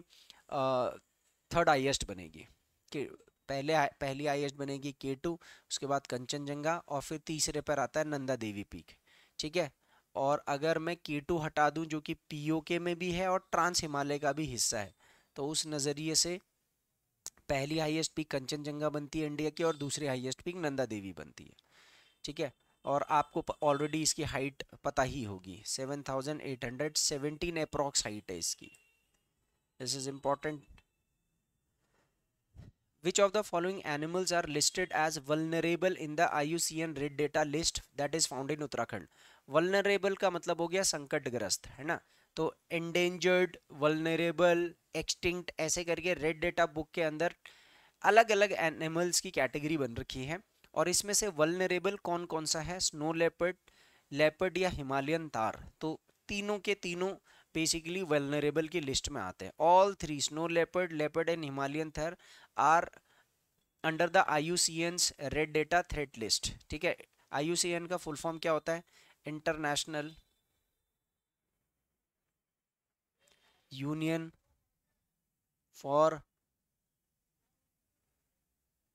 थर्ड हाईएस्ट बनेगी, कि पहली हाईएस्ट बनेगी K2, उसके बाद कंचनजंगा, और फिर तीसरे पर आता है नंदा देवी पीक, ठीक है। और अगर मैं K2 हटा दूं, जो कि POK में भी है और ट्रांस हिमालय का भी हिस्सा है, तो उस नज़रिए से पहली हाईएस्ट पीक कंचनजंगा बनती है इंडिया की, और दूसरी हाईएस्ट पीक नंदा देवी बनती है, ठीक है। और आपको ऑलरेडी इसकी हाइट पता ही होगी, 7,817 अप्रॉक्स हाइट है इसकी। This is important. Which of the following animals are listed as vulnerable in the IUCN Red Data list that is found in Uttarakhand? Vulnerable का मतलब हो गया संकटग्रस्त, है ना। तो endangered, vulnerable, extinct ऐसे करके रेड डेटा बुक के अंदर अलग अलग एनिमल्स की कैटेगरी बन रखी है, और इसमें से वल्नरेबल कौन कौन सा है? स्नो लेपर्ड, लेपर्ड या हिमालयन तार। तो तीनों के तीनों बेसिकली वल्नरेबल की लिस्ट में आते हैं। All 3, snow leopard, leopard and Himalayan tahr are under the IUCN's red data threat list, ठीक है। IUCN का फुल फॉर्म क्या होता है? International union for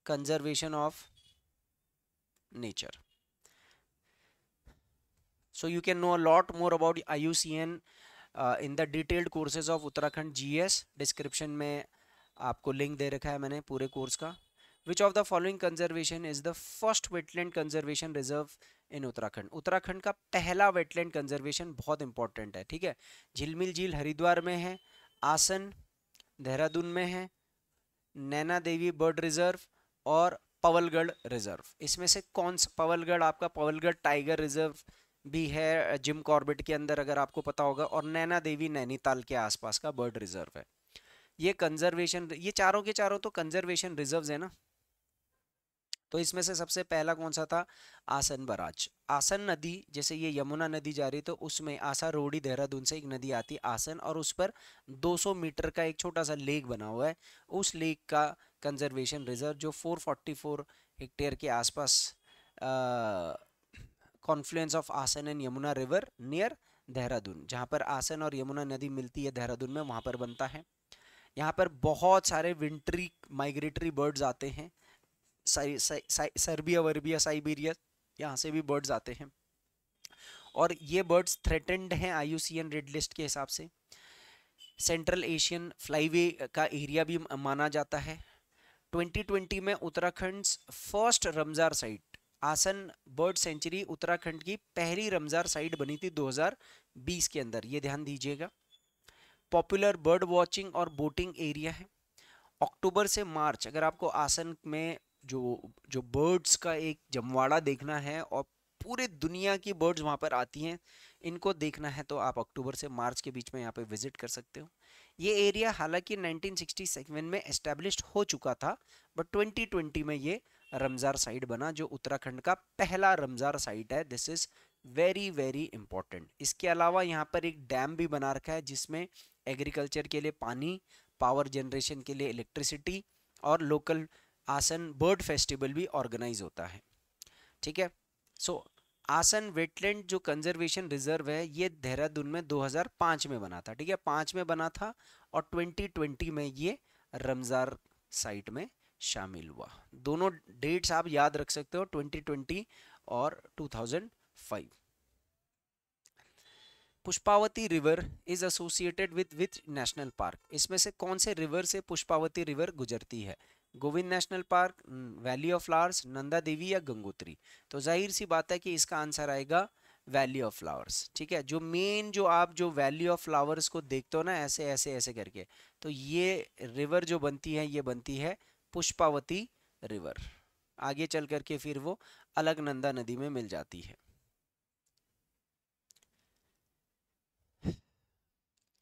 conservation of nature. So you can know a lot more about IUCN in the detailed courses of Uttarakhand GS। Description में आपको link दे रखा है मैंने पूरे कोर्स का। Which of the following conservation is the first wetland conservation reserve in Uttarakhand? Uttarakhand का पहला wetland conservation बहुत इंपॉर्टेंट है, ठीक है। झिलमिल झील हरिद्वार में है, आसन देहरादून में है, नैना देवी बर्ड रिजर्व, और पवलगढ़ रिजर्व। इसमें से कौन सा? पवलगढ़ आपका पवलगढ़ टाइगर रिजर्व भी है जिम कॉर्बेट के अंदर, अगर आपको पता होगा, और नैना देवी नैनीताल के आसपास का बर्ड रिजर्व है। ये कंजर्वेशन, ये चारों के चारों तो कंजर्वेशन रिजर्व्स है ना। तो इसमें से सबसे पहला कौन सा था? आसन बराज। आसन नदी, जैसे ये यमुना नदी जा रही तो उसमें आसा रोडी देहरादून से एक नदी आती आसन, और उस पर 200 मीटर का एक छोटा सा लेक बना हुआ है। उस लेक का कंजर्वेशन रिजर्व जो 444 हेक्टेयर के आसपास, कॉन्फ्लुएंस ऑफ आसन and Yamuna river near Dehradun, जहाँ पर आसन और यमुना नदी मिलती है देहरादून में, वहाँ पर बनता है। यहाँ पर बहुत सारे विंट्री माइग्रेटरी बर्ड्स आते हैं, सर्बिया वर्बिया साइबेरिया, यहाँ से भी बर्ड्स आते हैं, और ये बर्ड्स थ्रेटेंड हैं IUCN रेड लिस्ट के हिसाब से। सेंट्रल एशियन फ्लाईवे का एरिया भी माना जाता है। 2020 में उत्तराखंड फर्स्ट रमज़ार साइट, आसन बर्ड सेंचुरी उत्तराखंड की पहली रमज़ार साइट बनी थी 2020 के अंदर, ये ध्यान दीजिएगा। पॉपुलर बर्ड वॉचिंग और बोटिंग एरिया है। अक्टूबर से मार्च अगर आपको आसन में जो जो बर्ड्स का एक जमवाड़ा देखना है और पूरे दुनिया की बर्ड्स वहाँ पर आती हैं, इनको देखना है, तो आप अक्टूबर से मार्च के बीच में यहाँ पे विजिट कर सकते हो। ये एरिया हालांकि 1967 में एस्टेब्लिश्ड हो चुका था, बट 2020 में ये रमज़ार साइट बना, जो उत्तराखंड का पहला रमज़ार साइट है। This is very very important. इसके अलावा यहाँ पर एक डैम भी बना रखा है, जिसमें एग्रीकल्चर के लिए पानी, पावर जनरेशन के लिए इलेक्ट्रिसिटी, और लोकल आसन बर्ड फेस्टिवल भी ऑर्गेनाइज होता है। ठीक है, सो आसन वेटलैंड जो कंजर्वेशन रिजर्व है, ये देहरादून में 2005 में बना था। ठीक है, 5 में बना था, और 2020 में ये रमज़ार साइट में शामिल हुआ। दोनों डेट्स आप याद रख सकते हो, 2020 और 2005। Pushpavati river is associated with national park. इसमें से कौन से रिवर से पुष्पावती रिवर गुजरती है? Govind national park, valley of flowers, Nanda Devi या गंगोत्री? तो जाहिर सी बात है कि इसका आंसर आएगा वैली ऑफ फ्लावर्स। ठीक है, जो मेन जो आप जो वैली ऑफ फ्लावर्स को देखते हो ना, ऐसे ऐसे ऐसे करके, तो ये रिवर जो बनती है, ये बनती है पुष्पावती रिवर। आगे चल करके फिर वो अलकनंदा नदी में मिल जाती है।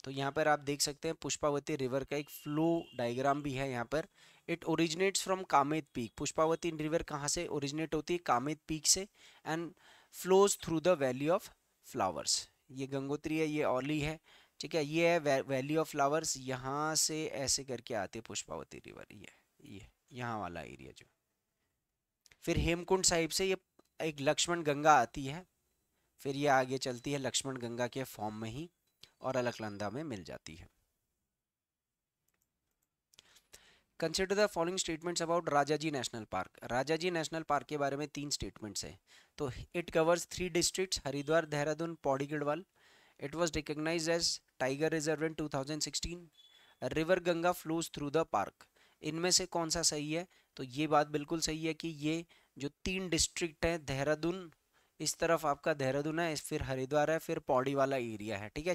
तो यहाँ पर आप देख सकते हैं पुष्पावती रिवर का एक फ्लो डायग्राम भी है यहाँ पर। It originates from Kamet peak. Pushpavati river कहाँ से ओरिजिनेट होती है? कामेत पीक से, and flows through the valley of flowers. ये गंगोत्री है, ये औली है। ठीक है, ये है वैली ऑफ फ्लावर्स, यहाँ से ऐसे करके आती है पुष्पावती रिवर, ये यहाँ वाला एरिया जो। फिर हेमकुंड साहिब से ये एक लक्ष्मण गंगा आती है, फिर ये आगे चलती है लक्ष्मण गंगा के फॉर्म में ही, और अलकनंदा में मिल जाती है। Consider the following statements about Rajaji national park. Rajaji national park के बारे में 3 स्टेटमेंट्स हैं। तो it covers 3 districts, Haridwar, Dehradun, Pauri Garhwal. It was recognised as tiger reserve in 2016। River Ganga flows through the park. इनमें से कौन सा सही है? तो ये बात बिल्कुल सही है कि ये जो 3 डिस्ट्रिक्ट हैं, देहरादून, इस तरफ आपका देहरादून है, फिर हरिद्वार है, फिर पौड़ी वाला एरिया है। ठीक है,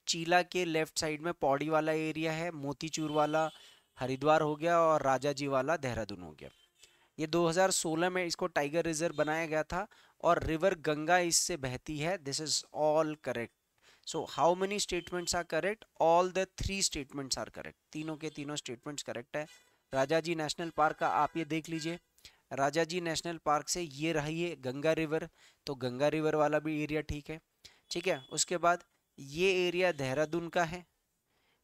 चीला के लेफ्ट साइड में पौड़ी वाला एरिया है, मोतीचूर वाला हरिद्वार हो गया, और राजाजी वाला देहरादून हो गया। ये 2016 में इसको टाइगर रिजर्व बनाया गया था, और रिवर गंगा इससे बहती है। This is all correct. So how many statements are correct? All the 3 statements are correct. तीनों के तीनों स्टेटमेंट्स करेक्ट है। राजाजी नेशनल पार्क का आप ये देख लीजिए, राजाजी नेशनल पार्क से ये रही है गंगा रिवर, तो गंगा रिवर वाला भी एरिया ठीक है। ठीक है, उसके बाद ये एरिया देहरादून का है,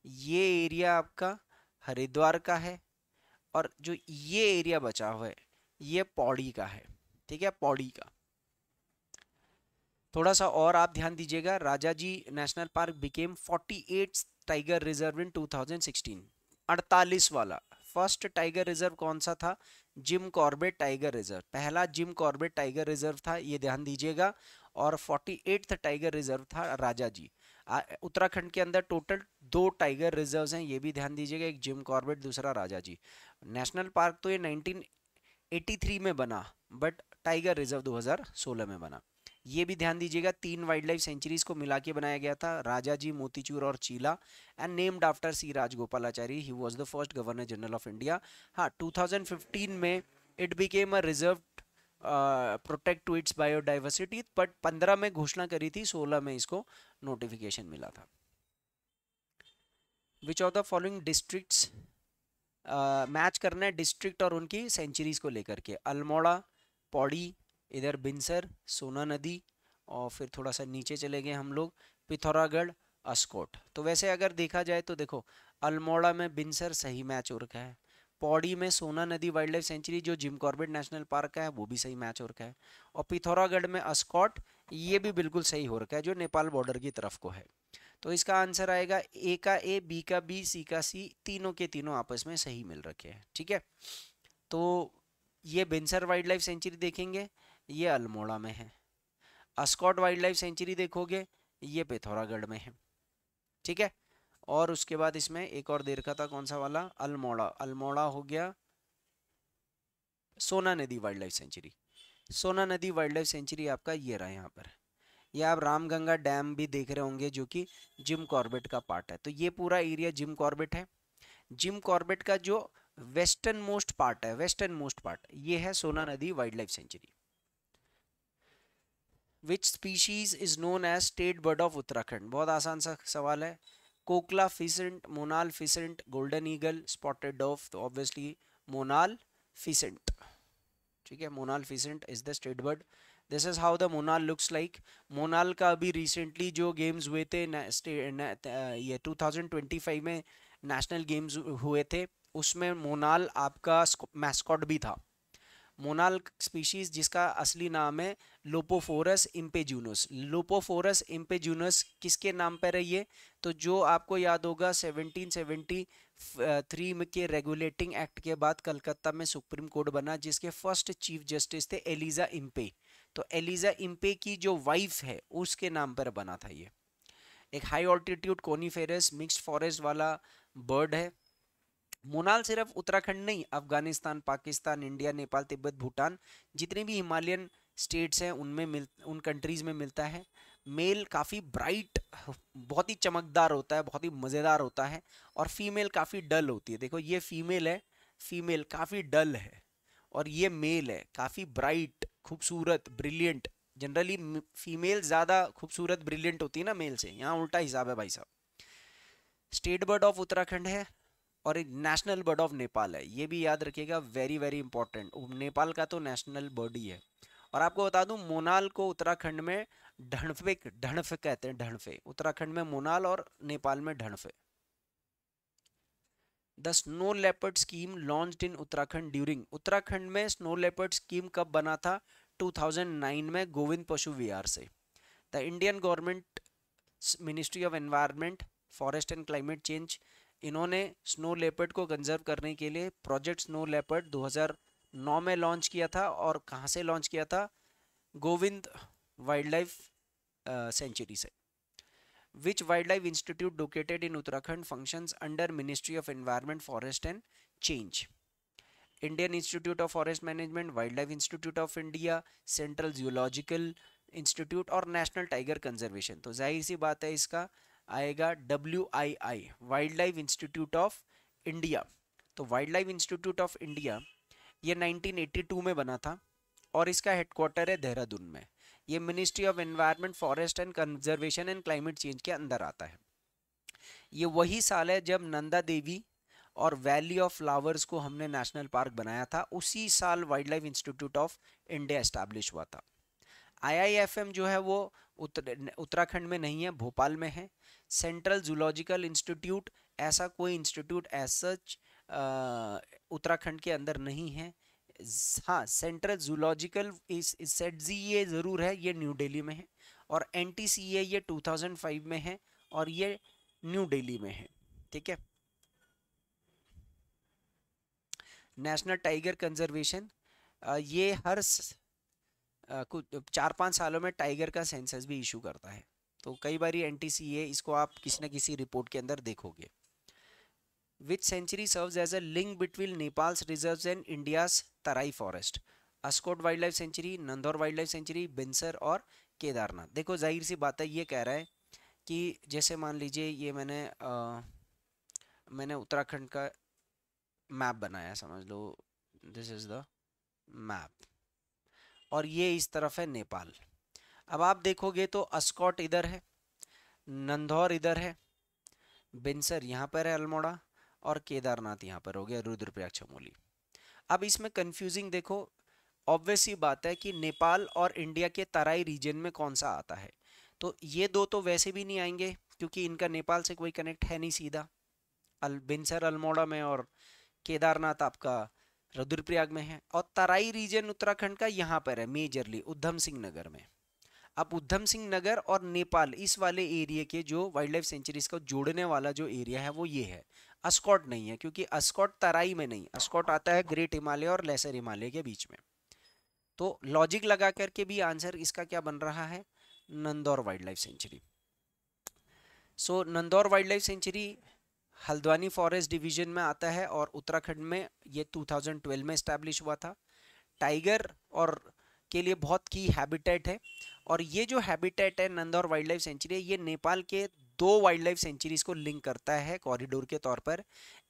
ये एरिया आपका हरिद्वार का है, और जो ये एरिया बचा हुआ है ये पौड़ी का है। ठीक है, पौड़ी का। थोड़ा सा और आप ध्यान दीजिएगा, Rajaji national park became 48th tiger reserve in 2016। 48 वाला फर्स्ट टाइगर रिजर्व कौन सा था? जिम कॉर्बेट टाइगर रिजर्व, पहला जिम कॉर्बेट टाइगर रिजर्व था, ये ध्यान दीजिएगा। और 48th टाइगर रिजर्व था राजाजी। उत्तराखंड के अंदर टोटल 2 टाइगर रिजर्व्स हैं, ये भी ध्यान दीजिएगा, एक जिम कॉर्बेट, दूसरा राजाजी। नेशनल पार्क तो ये 1983 में बना, बट टाइगर रिजर्व 2016 में बना। ये भी ध्यान दीजिएगा, 3 वाइल्ड लाइफ सेंचुरीज को मिला के बनाया गया था, राजाजी, मोतीचूर और Chilla, and named after C Rajagopalachari. He was the first governor general of India. हाँ, 2015 में it became a reserve protect to its biodiversity, but 15 में घोषणा करी थी, 16 में इसको नोटिफिकेशन मिला था। विच of the following districts match करना है डिस्ट्रिक्ट और उनकी सेंचुरीज को लेकर के। अल्मोड़ा, पौड़ी, इधर बिनसर, सोना नदी, और फिर थोड़ा सा नीचे चले गए हम लोग, पिथौरागढ़, अस्कोट। तो वैसे अगर देखा जाए तो देखो, अल्मोड़ा में बिनसर सही मैच हो रखा है, पौड़ी में सोना नदी वाइल्ड लाइफ सेंचुरी जो जिम कॉर्बेट नेशनल पार्क का है वो भी सही मैच हो रखा है, और पिथौरागढ़ में अस्कॉट ये भी बिल्कुल सही हो रखा है जो नेपाल बॉर्डर की तरफ को है। तो इसका आंसर आएगा ए का ए, बी का बी, सी का सी, तीनों के तीनों आपस में सही मिल रखे हैं। ठीक है, तो ये बिनसर वाइल्ड लाइफ सेंचुरी देखेंगे, ये अल्मोड़ा में है। अस्कॉट वाइल्ड लाइफ सेंचुरी देखोगे, ये पिथौरागढ़ में है। ठीक है, और उसके बाद इसमें एक और देर का था, कौन सा वाला, अल्मोड़ा। अल्मोड़ा हो गया सोना नदी वाइल्ड लाइफ सेंचुरी। सोना नदी वाइल्ड लाइफ सेंचुरी आपका ये रहा यहाँ पर। ये आप रामगंगा डैम भी देख रहे होंगे जो कि जिम कॉर्बेट का पार्ट है। तो ये पूरा एरिया जिम कॉर्बेट है। जिम कॉर्बेट का जो वेस्टर्न मोस्ट पार्ट है, वेस्टर्न मोस्ट पार्ट, ये है सोना नदी wild life sanctuary. Which species is known as state bird of Uttarakhand? बहुत आसान सा सवाल है। Koklass pheasant, monal pheasant, golden eagle, spotted dove. तो ऑब्वियसली मोनाल फिसेंट। ठीक है, monal pheasant is the state bird. This is how the monal looks like. Monal का अभी रिसेंटली जो गेम्स हुए थे ये 2025 में नेशनल गेम्स हुए थे, उसमें मोनाल आपका मैस्कॉट भी था। मोनाल स्पीशीज जिसका असली नाम है लोपोफोरस इम्पेजूनस। लोपोफोरस इम्पेजूनस किसके नाम पर है ये? तो जो आपको याद होगा 1773 के रेगुलेटिंग एक्ट के बाद कलकत्ता में सुप्रीम कोर्ट बना, जिसके फर्स्ट चीफ जस्टिस थे एलिजा इम्पे। तो एलिजा इम्पे की जो वाइफ है उसके नाम पर बना था ये। एक high altitude coniferous mixed forest वाला बर्ड है। मोनाल सिर्फ उत्तराखंड नहीं, अफगानिस्तान, पाकिस्तान, इंडिया, नेपाल, तिब्बत, भूटान, जितनी भी हिमालयन स्टेट्स हैं उन कंट्रीज में मिलता है। मेल काफ़ी ब्राइट, बहुत ही चमकदार होता है, बहुत ही मज़ेदार होता है, और फीमेल काफ़ी डल होती है। देखो ये फीमेल है, फीमेल काफ़ी डल है, और ये मेल है काफ़ी ब्राइट, खूबसूरत, ब्रिलियंट। जनरली फीमेल ज़्यादा खूबसूरत ब्रिलियंट होती है ना मेल से, यहाँ उल्टा हिसाब है भाई साहब। स्टेट बर्ड ऑफ उत्तराखंड है, और एक नेशनल बर्ड ऑफ नेपाल है, ये भी याद रखिएगा, वेरी वेरी इंपॉर्टेंट। नेपाल का तो नेशनल बर्ड ही है। और आपको बता दूं, मोनाल को उत्तराखंड में ढणफे ढणफ कहते हैं, ढणफे। उत्तराखंड में मोनाल और नेपाल में ढणफे। The snow leopard scheme launched in Uttarakhand during. Uttarakhand में स्नो लेपर्ड स्कीम कब बना था? 2009 में गोविंद पशु विहार से। The Indian government ministry of environment, forest and climate change, इन्होंने स्नो लेपर्ड को कंजर्व करने के लिए प्रोजेक्ट स्नो लेपर्ड 2009 में लॉन्च किया था। और कहाँ से लॉन्च किया था? गोविंद वाइल्ड लाइफ सेंचुरी से। Which wildlife institute located in Uttarakhand functions under ministry of environment, forest and change? Indian institute of forest management, wildlife institute of India, central geological institute, और national tiger conservation. तो जाहिर सी बात है इसका आएगा WII, wildlife institute of India. तो wildlife institute of India ये 1982 में बना था, और इसका हेडक्वार्टर है देहरादून में। ये ministry of environment, forest and conservation and climate change के अंदर आता है। ये वही साल है जब नंदा देवी और वैली ऑफ फ्लावर्स को हमने नेशनल पार्क बनाया था। उसी साल wild life institute of India establish हुआ था। IIFM जो है वो उत्तराखंड में नहीं है, भोपाल में है। सेंट्रल जूलॉजिकल इंस्टीट्यूट, ऐसा कोई इंस्टीट्यूट एज सच उत्तराखंड के अंदर नहीं है। हाँ, सेंट्रल जूलॉजिकल ZZA ज़रूर है, ये न्यू दिल्ली में है। और NTCA ये 2005 में है, और ये न्यू दिल्ली में है। ठीक है, नेशनल टाइगर कंजर्वेशन, ये हर कुछ 4-5 सालों में टाइगर का सेंसस भी इशू करता है। तो कई बार NTCA इसको आप किसी न किसी रिपोर्ट के अंदर देखोगे। Which sanctuary serves as a link between Nepal's reserves and India's Terai forest? Askot wild life sanctuary, Nandhaur wild life sanctuary, Binsar और केदारनाथ। देखो जाहिर सी बात है, ये कह रहा है कि जैसे मान लीजिए ये मैंने उत्तराखंड का मैप बनाया, समझ लो दिस इज द मैप, और ये इस तरफ है नेपाल। अब आप देखोगे तो अस्कॉट इधर है, नंदौर इधर है, बिनसर यहाँ पर है, अल्मोड़ा, और केदारनाथ यहाँ पर हो गया, रुद्रप्रयाग चमोली। अब इसमें कंफ्यूजिंग देखो, ऑब्वियस सी बात है कि नेपाल और इंडिया के तराई रीजन में कौन सा आता है। तो ये दो तो वैसे भी नहीं आएंगे क्योंकि इनका नेपाल से कोई कनेक्ट है नहीं सीधा, बिनसर अल्मोड़ा में, और केदारनाथ आपका रुद्रप्रयाग में है। और तराई रीजन उत्तराखंड का यहाँ पर है मेजरली उधम सिंह नगर में। अब उधम सिंह नगर और नेपाल इस वाले एरिया के जो वाइल्ड लाइफ सेंचुरीज को जोड़ने वाला जो एरिया है वो ये है। अस्कॉट नहीं है क्योंकि अस्कॉट तराई में नहीं, अस्कॉट आता है ग्रेट हिमालय और लेसर हिमालय के बीच में। तो लॉजिक लगा करके भी आंसर इसका क्या बन रहा है, Nandhaur wild life sanctuary. So Nandhaur wild life sanctuary Haldwani forest division में आता है और उत्तराखंड में ये 2012 में इस्टेब्लिश हुआ था। टाइगर और के लिए बहुत की हैबिटेट है, और ये जो हैबिटेट है नंदौर वाइल्ड लाइफ सेंचुरी, ये नेपाल के दो वाइल्ड लाइफ सेंचुरीज को लिंक करता है कॉरिडोर के तौर पर,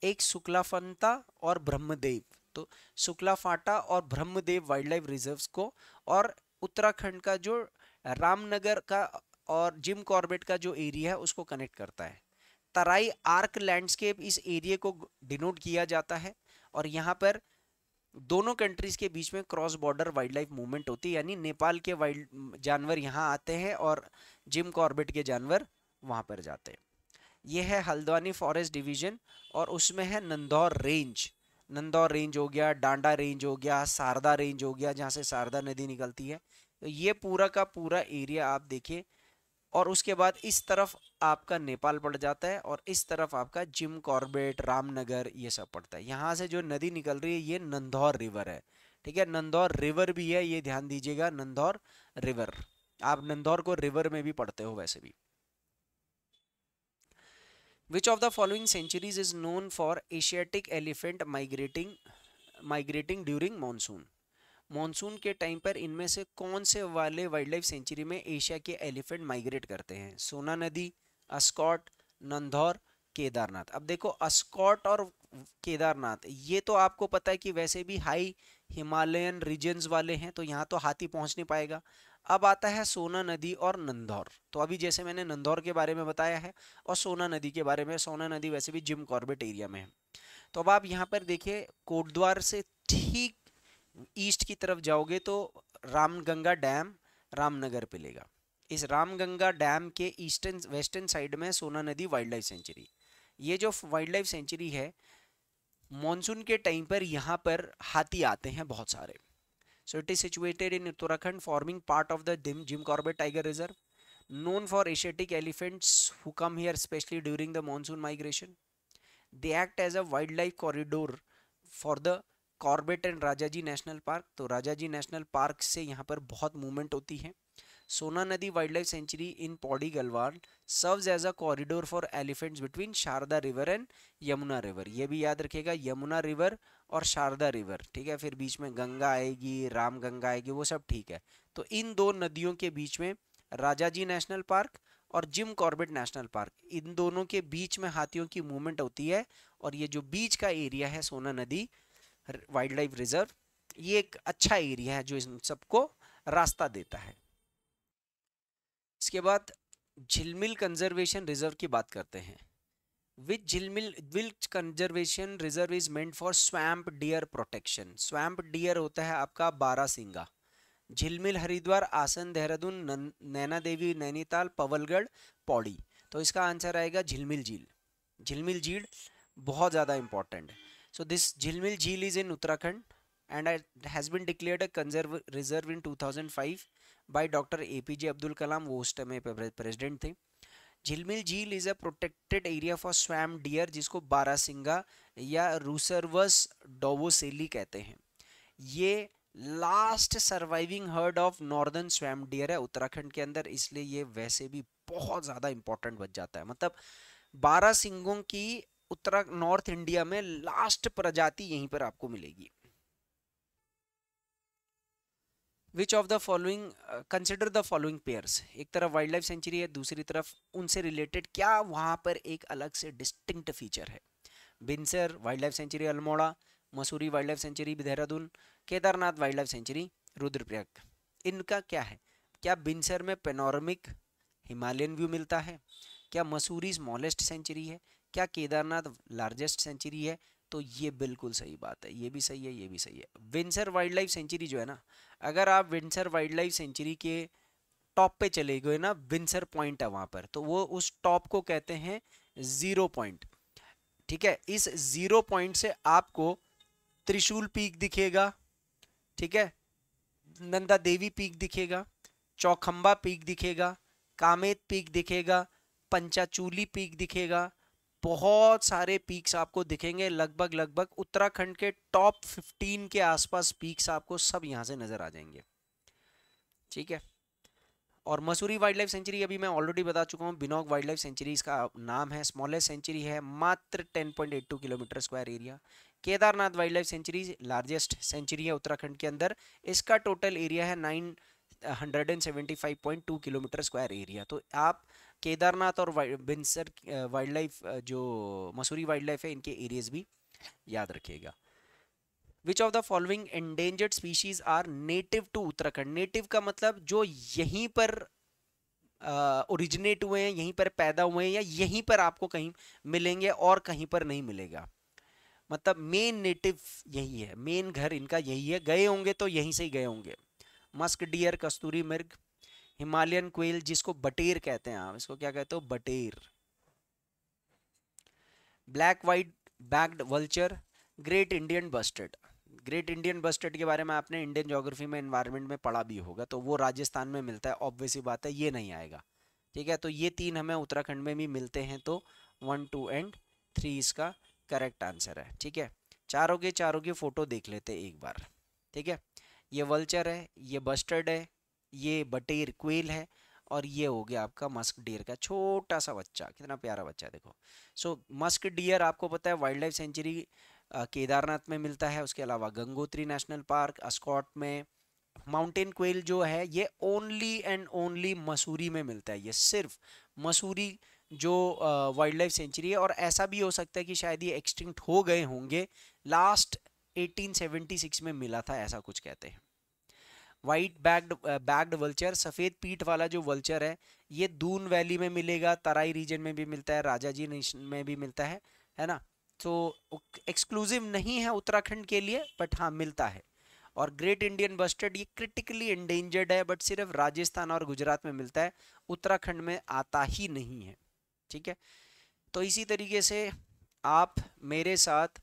एक शुक्लाफंता और ब्रह्मदेव। तो शुक्लाफाटा और ब्रह्मदेव वाइल्ड लाइफ रिजर्व्स को, और उत्तराखंड का जो रामनगर का और जिम कॉर्बेट का जो एरिया है उसको कनेक्ट करता है। तराई आर्क लैंडस्केप इस एरिया को डिनोट किया जाता है, और यहाँ पर दोनों कंट्रीज के बीच में cross border wild life movement होती है, यानी नेपाल के वाइल्ड जानवर यहाँ आते हैं और जिम कॉर्बेट के जानवर वहाँ पर जाते हैं। यह है हल्द्वानी फॉरेस्ट डिवीजन, और उसमें है नंदौर रेंज। नंदौर रेंज हो गया, डांडा रेंज हो गया, शारदा रेंज हो गया जहाँ से शारदा नदी निकलती है। तो ये पूरा का पूरा एरिया आप देखिए, और उसके बाद इस तरफ आपका नेपाल पड़ जाता है और इस तरफ आपका जिम कॉर्बेट, रामनगर, ये सब पड़ता है। यहाँ से जो नदी निकल रही है ये नंदौर रिवर है, ठीक है। नंदौर रिवर भी है, ये ध्यान दीजिएगा, नंदौर रिवर। आप नंदौर को रिवर में भी पढ़ते हो वैसे भी। Which of the following centuries is known for Asiatic elephant migrating during monsoon? Monsoon के टाइम पर इनमें से कौन से वाले वाइल्ड लाइफ सेंचुरी में एशिया के एलिफेंट माइग्रेट करते हैं? सोना नदी, अस्कॉट, नंदौर, केदारनाथ। अब देखो अस्कॉट और केदारनाथ ये तो आपको पता है कि वैसे भी हाई हिमालयन रीजन्स वाले हैं, तो यहाँ तो हाथी पहुँच नहीं पाएगा। अब आता है सोना नदी और नंदौर। तो अभी जैसे मैंने नंदौर के बारे में बताया है और सोना नदी के बारे में, सोना नदी वैसे भी जिम कॉर्बेट एरिया में है। तो अब आप यहाँ पर देखिए, कोटद्वार से ठीक ईस्ट की तरफ जाओगे तो रामगंगा डैम रामनगर पे लेगा। इस रामगंगा डैम के ईस्टर्न वेस्टर्न साइड में सोना नदी वाइल्ड लाइफ सेंचुरी। ये जो वाइल्ड लाइफ सेंचुरी है, मॉनसून के टाइम पर यहाँ पर हाथी आते हैं बहुत सारे। So it is situated in Uttarakhand, forming part of the Jim Corbett tiger reserve, known for Asiatic elephants who come here especially during the monsoon migration. They act as a wildlife corridor for the Corbett and Rajaji national park. तो Rajaji national park से यहाँ पर बहुत movement होती है। सोना नदी wild life sanctuary in Pauri Galwan serves as a corridor for elephants between Sharda river and Yamuna river. ये भी याद रखिएगा, यमुना रिवर और शारदा रिवर, ठीक है। फिर बीच में गंगा आएगी, राम गंगा आएगी, वो सब ठीक है। तो इन दो नदियों के बीच में राजाजी नेशनल पार्क और जिम कॉर्बेट नेशनल पार्क, इन दोनों के बीच में हाथियों की मूवमेंट होती है। और ये जो बीच का एरिया है सोना नदी वाइल्ड लाइफ रिजर्व, ये एक अच्छा एरिया है जो इन सबको रास्ता देता है। इसके बाद झिलमिल कंजर्वेशन रिजर्व की बात करते हैं। Which conservation reserve is meant for swamp deer protection? Swamp deer होता है आपका बारासिंगा। झिलमिल हरिद्वार, आसन, देहरादून, नैना देवी, नैनीताल, पवलगढ़, पौड़ी। तो इसका आंसर आएगा झिलमिल झील। झिलमिल झील बहुत ज़्यादा इंपॉर्टेंट है। So this Jhilmil Jheel is in Uttarakhand and it has been declared a conserve reserve in 2005 by Dr. APJ Abdul Kalam, वो उस टाइम में प्रेसिडेंट थे। झिलमिल झील is a protected area for swamp dear, जिसको बारासिंगा या रूसर्वस डोवोसेली कहते हैं। ये last surviving heard of northern swamp dear है उत्तराखंड के अंदर, इसलिए ये वैसे भी बहुत ज़्यादा इंपॉर्टेंट बच जाता है। मतलब बारासिंगों की नॉर्थ इंडिया में लास्ट प्रजाति यहीं पर आपको मिलेगी। विच of the following, consider the following pairs. एक तरफ वाइल्ड लाइफ सेंचुरी है, दूसरी तरफ उनसे रिलेटेड क्या वहां पर एक अलग से डिस्टिंक्ट फीचर है। Binsar wild life sanctuary Almora, Mussoorie wild life sanctuary Dehradun, Kedarnath wild life sanctuary Rudraprayag. इनका क्या है? क्या बिनसर में पेनोरमिक हिमालयन व्यू मिलता है? क्या मसूरी स्मॉलेस्ट सेंचुरी है? क्या केदारनाथ लार्जेस्ट सेंचुरी है? तो ये बिल्कुल सही बात है, ये भी सही है, ये भी सही है। विंडसर वाइल्ड लाइफ सेंचुरी जो है ना, अगर आप विंडसर वाइल्ड लाइफ सेंचुरी के टॉप पे चले गए ना, विंडसर पॉइंट है वहां पर, तो वो उस टॉप को कहते हैं जीरो पॉइंट। ठीक है, इस जीरो पॉइंट से आपको त्रिशूल पीक दिखेगा, ठीक है, नंदा देवी पीक दिखेगा, चौखंबा पीक दिखेगा, कामेत पीक दिखेगा, पंचाचूली पीक दिखेगा, बहुत सारे पीक्स आपको दिखेंगे। लगभग लगभग उत्तराखंड के टॉप 15 के आसपास पीक्स आपको सब यहां से नजर आ जाएंगे। ठीक है, और मसूरी वाइल्ड लाइफ सेंचुरी अभी मैं ऑलरेडी बता चुका हूँ, बिनॉक वाइल्ड लाइफ सेंचुरी इसका नाम है, स्मॉलेस्ट सेंचुरी है, मात्र 10.82 kilometre square area. Kedarnath wild life sanctuary largest sanctuary है उत्तराखंड के अंदर, इसका टोटल एरिया है 975.2 किलोमीटर स्क्वायर एरिया। तो आप केदारनाथ और बिनसर वाइल्ड लाइफ जो मसूरी वाइल्ड लाइफ है, इनके एरियाज भी याद रखिएगा। Which of the following endangered species are native to Uttarakhand? Native का मतलब जो यहीं पर ओरिजिनेट हुए हैं, यहीं पर पैदा हुए हैं, या यहीं पर आपको कहीं मिलेंगे और कहीं पर नहीं मिलेगा। मतलब मेन नेटिव यही है, मेन घर इनका यही है, गए होंगे तो यहीं से ही गए होंगे। मस्क डियर, कस्तूरी मृग, हिमालयन क्वेल जिसको बटेर कहते हैं, आप इसको क्या कहते हो? बटेर। Black white backed vulture, great Indian bustard. Great Indian bustard के बारे में आपने इंडियन ज्योग्राफी में एनवायरनमेंट में पढ़ा भी होगा, तो वो राजस्थान में मिलता है, ऑब्वियस सी बात है, ये नहीं आएगा। ठीक है, तो ये तीन हमें उत्तराखंड में भी मिलते हैं, तो 1, 2 एंड 3 इसका करेक्ट आंसर है। ठीक है, चारों की फोटो देख लेते हैं एक बार। ठीक है, ये वल्चर है, ये बस्टर्ड है, ये बटेर क्वेल है, और ये हो गया आपका मस्क डियर का छोटा सा बच्चा, कितना प्यारा बच्चा है देखो। सो मस्क डियर आपको पता है वाइल्ड लाइफ सेंचुरी केदारनाथ में मिलता है, उसके अलावा गंगोत्री नेशनल पार्क, अस्कॉट में। माउंटेन क्वेल जो है ये ओनली एंड ओनली मसूरी में मिलता है, ये सिर्फ मसूरी जो वाइल्ड लाइफ सेंचुरी है। और ऐसा भी हो सकता है कि शायद ये एक्सटिंक्ट हो गए होंगे, लास्ट 1876 में मिला था, ऐसा कुछ कहते हैं। वाइट बैग्ड वल्चर, सफ़ेद पीठ वाला जो वल्चर है, ये दून वैली में मिलेगा, तराई रीजन में भी मिलता है, राजाजी नेशन में भी मिलता है ना। तो एक्सक्लूसिव नहीं है उत्तराखंड के लिए, बट हाँ मिलता है। और ग्रेट इंडियन बस्टर्ड ये क्रिटिकली एंडेंजर्ड है, बट सिर्फ राजस्थान और गुजरात में मिलता है, उत्तराखंड में आता ही नहीं है। ठीक है, तो इसी तरीके से आप मेरे साथ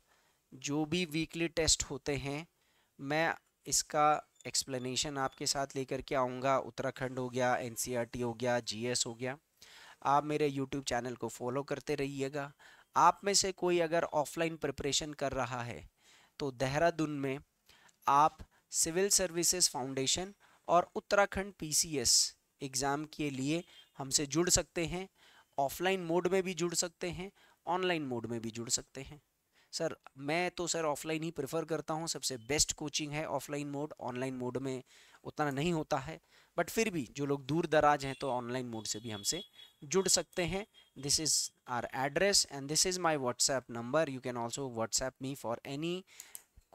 जो भी वीकली टेस्ट होते हैं, मैं इसका एक्सप्लेनेशन आपके साथ लेकर के आऊँगा। उत्तराखंड हो गया, एनसीईआरटी हो गया, जीएस हो गया। आप मेरे यूट्यूब चैनल को फॉलो करते रहिएगा। आप में से कोई अगर ऑफलाइन प्रिपरेशन कर रहा है, तो देहरादून में आप सिविल सर्विसेज फाउंडेशन और उत्तराखंड पीसीएस एग्ज़ाम के लिए हमसे जुड़ सकते हैं। ऑफलाइन मोड में भी जुड़ सकते हैं, ऑनलाइन मोड में भी जुड़ सकते हैं। सर मैं तो सर ऑफलाइन ही प्रेफर करता हूँ, सबसे बेस्ट कोचिंग है ऑफलाइन मोड, ऑनलाइन मोड में उतना नहीं होता है। बट फिर भी जो लोग दूर दराज हैं तो ऑनलाइन मोड से भी हमसे जुड़ सकते हैं। This is our address and this is my WhatsApp number. You can also WhatsApp me for any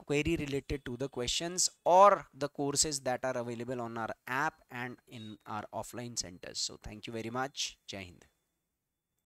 query related to the questions or the courses that are available on our app and in our offline centers. So thank you very much. Jai Hind.